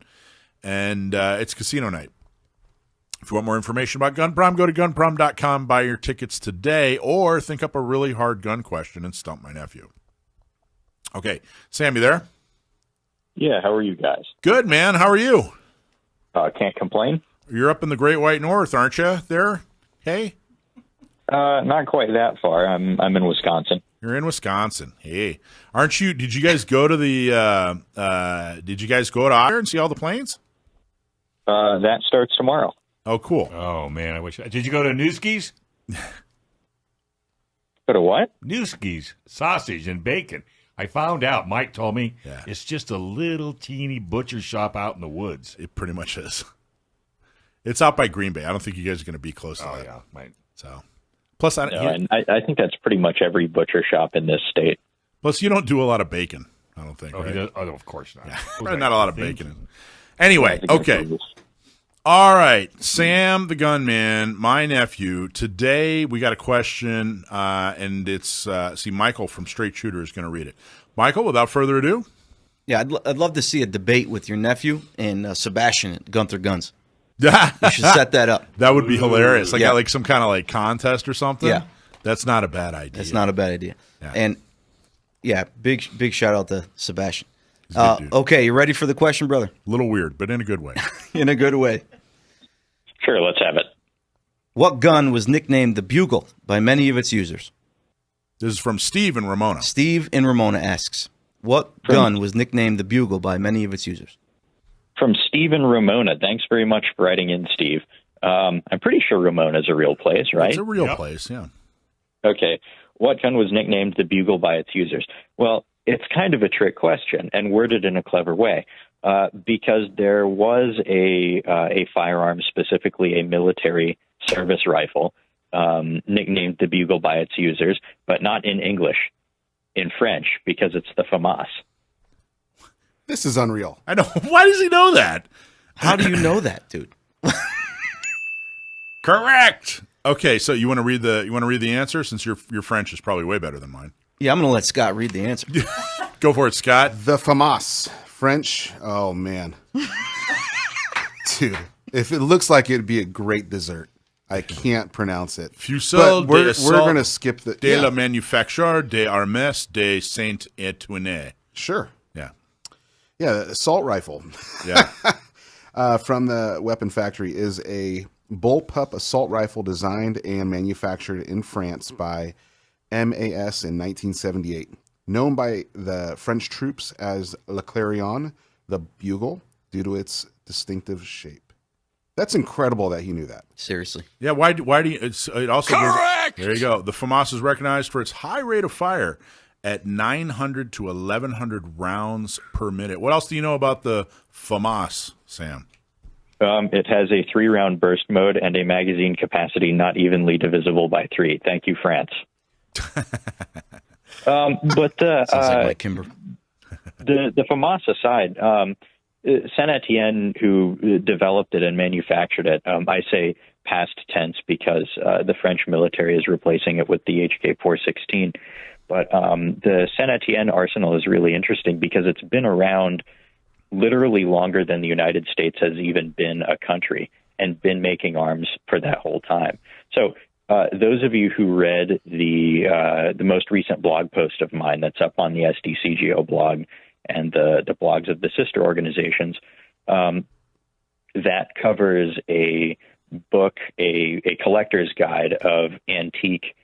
And it's casino night. If you want more information about Gun Prom, go to gunprom.com, buy your tickets today, or think up a really hard gun question and stump my nephew. Okay, Sam, you there? Yeah, how are you guys? Good, man. How are you? Can't complain. You're up in the Great White North, aren't you, there? Hey? Not quite that far. I'm in Wisconsin. You're in Wisconsin. Hey. Aren't you? Did you guys go to Otter and see all the planes? That starts tomorrow. Oh, cool. Oh, man, I wish. Did you go to Newski's? Go to what? Newski's, sausage and bacon. I found out, Mike told me, Yeah. It's just a little teeny butcher shop out in the woods. It pretty much is. It's out by Green Bay. I don't think you guys are going to be close to Oh, that. yeah. Mike. So, plus, And I think that's pretty much every butcher shop in this state. plus, you don't do a lot of bacon, I don't think. Oh, right? he does? Oh, of course not. Probably not a lot of bacon. Anyway, I think okay. it's- All right, Sam the Gunman, my nephew. Today we got a question, and it's Michael from Straight Shooter is going to read it. Michael, without further ado, Yeah, I'd love to see a debate with your nephew and Sebastian at Gunther Guns. You that should set that up. would be hilarious. Like Yeah. like some kind of like contest or something. Yeah. That's not a bad idea. That's not a bad idea. Yeah. And yeah, big shout out to Sebastian. He's a good dude. Okay, you ready for the question, brother? A little weird, but in a good way. In a good way. Sure, let's have it. What gun was nicknamed the Bugle by many of its users? This is from Steve and Ramona. Steve in Ramona asks, what gun was nicknamed the Bugle by many of its users? From Stephen Ramona. Thanks very much for writing in, Steve. I'm pretty sure Ramona is a real place, right? It's a real Yep. place, yeah. Okay. What gun was nicknamed the Bugle by its users? Well, it's kind of a trick question and worded in a clever way. because there was a firearm, specifically a military service rifle, nicknamed the Bugle by its users, but not in English, in French, because it's the FAMAS. This is unreal. I know. Why does he know that? How do you know that, dude? Correct. Okay, so you want to read the answer, since your French is probably way better than mine. Yeah, I'm going to let Scott read the answer. Go for it, Scott. The FAMAS. French. Oh, man. Dude, if it looks like it'd be a great dessert, I can't pronounce it. Fusil But we're d'assault going to skip the... de la manufacture des armes de Saint-Étienne. Sure. Yeah. Yeah, the assault rifle. Yeah. From the weapon factory is a bullpup assault rifle designed and manufactured in France by MAS in 1978. Known by the French troops as Le Clarion, the Bugle, due to its distinctive shape. That's incredible that he knew that. Seriously. Yeah, why do you... It also Correct! There you go. The FAMAS is recognized for its high rate of fire at 900 to 1,100 rounds per minute. What else do you know about the FAMAS, Sam? It has a 3-round burst mode and a magazine capacity not evenly divisible by 3. Thank you, France. Sounds like Kimber. The FAMAS aside, Saint-Étienne, who developed it and manufactured it, I say past tense because the French military is replacing it with the HK-416. But the Saint-Étienne arsenal is really interesting because it's been around literally longer than the United States has even been a country and been making arms for that whole time. So those of you who read the most recent blog post of mine that's up on the SDCGO blog and the blogs of the sister organizations, that covers a book, a collector's guide of antique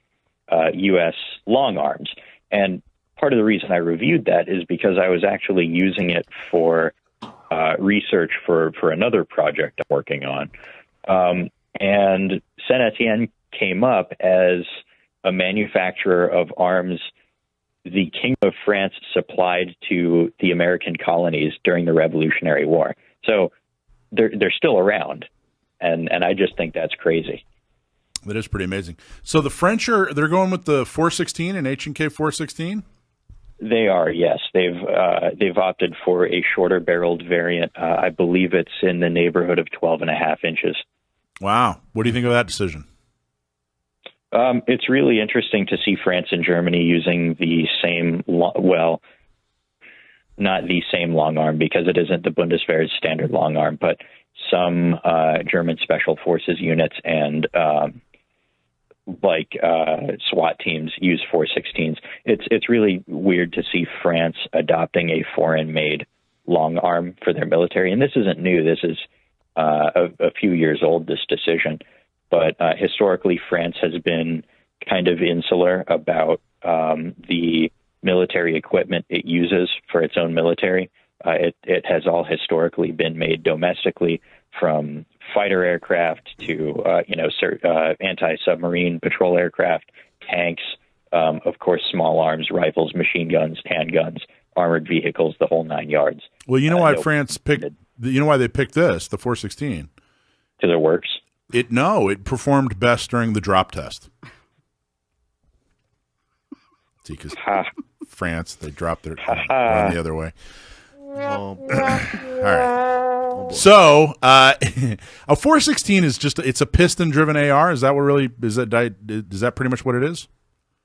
U.S. long arms. And part of the reason I reviewed that is because I was actually using it for research for another project I'm working on. And Saint-Étienne came up as a manufacturer of arms the King of France supplied to the American colonies during the Revolutionary War. So they're still around, and I just think that's crazy. That is pretty amazing. So the French they're going with the 416 and H&K 416? They are, yes. They've opted for a shorter barreled variant. I believe it's in the neighborhood of 12.5 inches. Wow. What do you think of that decision? It's really interesting to see France and Germany using the same, well, not the same long arm because it isn't the Bundeswehr's standard long arm, but some German special forces units and SWAT teams use 416s. It's really weird to see France adopting a foreign-made long arm for their military, and this isn't new. This is a few years old, this decision. But historically, France has been kind of insular about the military equipment it uses for its own military. It has all historically been made domestically, from fighter aircraft to anti-submarine patrol aircraft, tanks, of course, small arms, rifles, machine guns, handguns, armored vehicles, the whole 9 yards. Well, you know why France picked? You know why they picked this, the 416? Because it works. It performed best during the drop test. See, because France, they dropped their run the other way. All right. So, a 416 is it's a piston-driven AR. Is that what really is that pretty much what it is?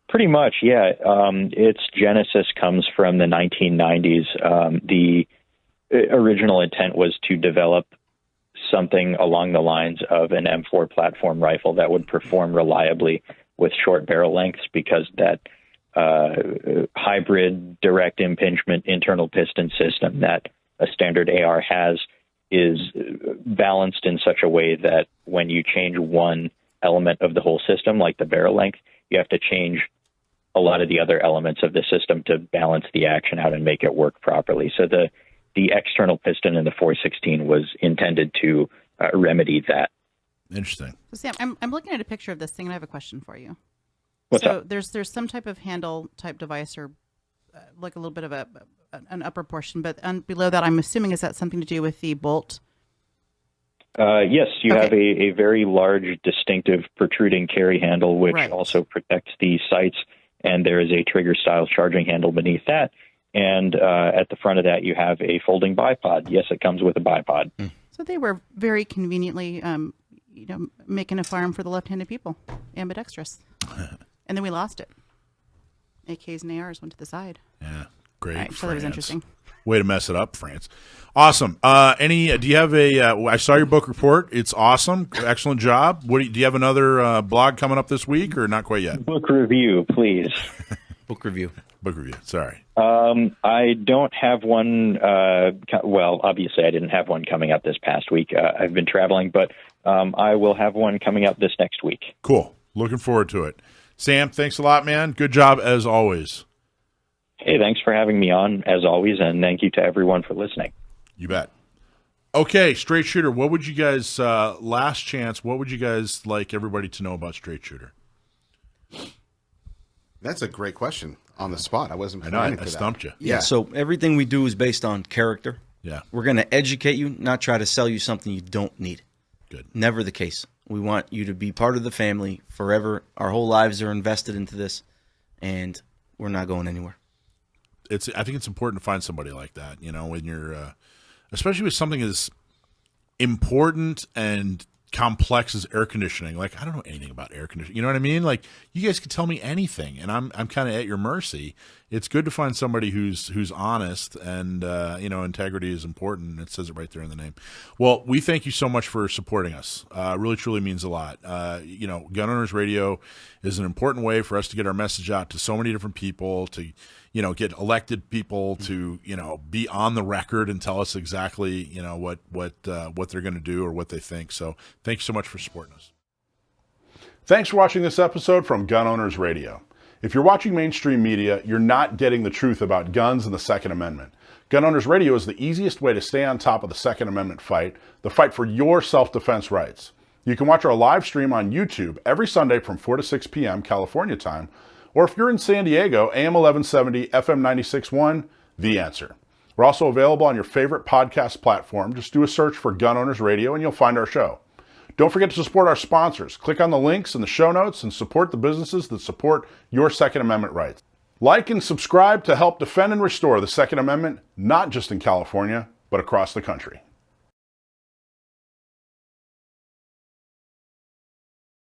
Pretty much, yeah. Its genesis comes from the 1990s. The original intent was to develop something along the lines of an M4 platform rifle that would perform reliably with short barrel lengths, because that hybrid direct impingement internal piston system that a standard AR has is balanced in such a way that when you change one element of the whole system, like the barrel length, you have to change a lot of the other elements of the system to balance the action out and make it work properly. So the external piston in the 416 was intended to remedy that. Interesting. So Sam, I'm looking at a picture of this thing, and I have a question for you. What's so up? There's some type of handle type device, or like a little bit of a an upper portion, but below that, I'm assuming, is that something to do with the bolt? Yes, you have a very large, distinctive protruding carry handle, which also protects the sights, and there is a trigger-style charging handle beneath that. And at the front of that, you have a folding bipod. Yes, it comes with a bipod. So they were very conveniently, making a firearm for the left-handed people, ambidextrous. And then we lost it. AKs and ARs went to the side. Yeah, great. Right, so that was interesting. Way to mess it up, France. Awesome. Do you have I saw your book report. It's awesome. Excellent job. Do you have another blog coming up this week or not quite yet? Book review, please. Book review. Sorry. I don't have one. Well, obviously I didn't have one coming up this past week. I've been traveling, but I will have one coming up this next week. Cool. Looking forward to it. Sam, thanks a lot, man. Good job as always. Hey, thanks for having me on, as always, and thank you to everyone for listening. You bet. Okay, Straight Shooter, what would you guys, last chance, what would you guys like everybody to know about Straight Shooter? That's a great question on the spot. I wasn't planning I know, for I that. stumped you. Yeah, so everything we do is based on character. Yeah. We're going to educate you, not try to sell you something you don't need. Good. Never the case. We want you to be part of the family forever. Our whole lives are invested into this, and we're not going anywhere. I think it's important to find somebody like that, when you're, especially with something as important and complex as air conditioning. Like, I don't know anything about air conditioning. You know what I mean? Like, you guys could tell me anything, and I'm kind of at your mercy. It's good to find somebody who's honest, and integrity is important. It says it right there in the name. Well, we thank you so much for supporting us. Really, truly means a lot. Gun Owners Radio is an important way for us to get our message out to so many different people, to get elected people to, be on the record and tell us exactly, what they're going to do or what they think. So thank you so much for supporting us. Thanks for watching this episode from Gun Owners Radio. If you're watching mainstream media, you're not getting the truth about guns and the Second Amendment. Gun Owners Radio is the easiest way to stay on top of the Second Amendment fight, the fight for your self-defense rights. You can watch our live stream on YouTube every Sunday from 4 to 6 p.m. California time, or if you're in San Diego, AM 1170, FM 96.1, The Answer. We're also available on your favorite podcast platform. Just do a search for Gun Owners Radio and you'll find our show. Don't forget to support our sponsors. Click on the links in the show notes and support the businesses that support your Second Amendment rights. Like and subscribe to help defend and restore the Second Amendment, not just in California, but across the country.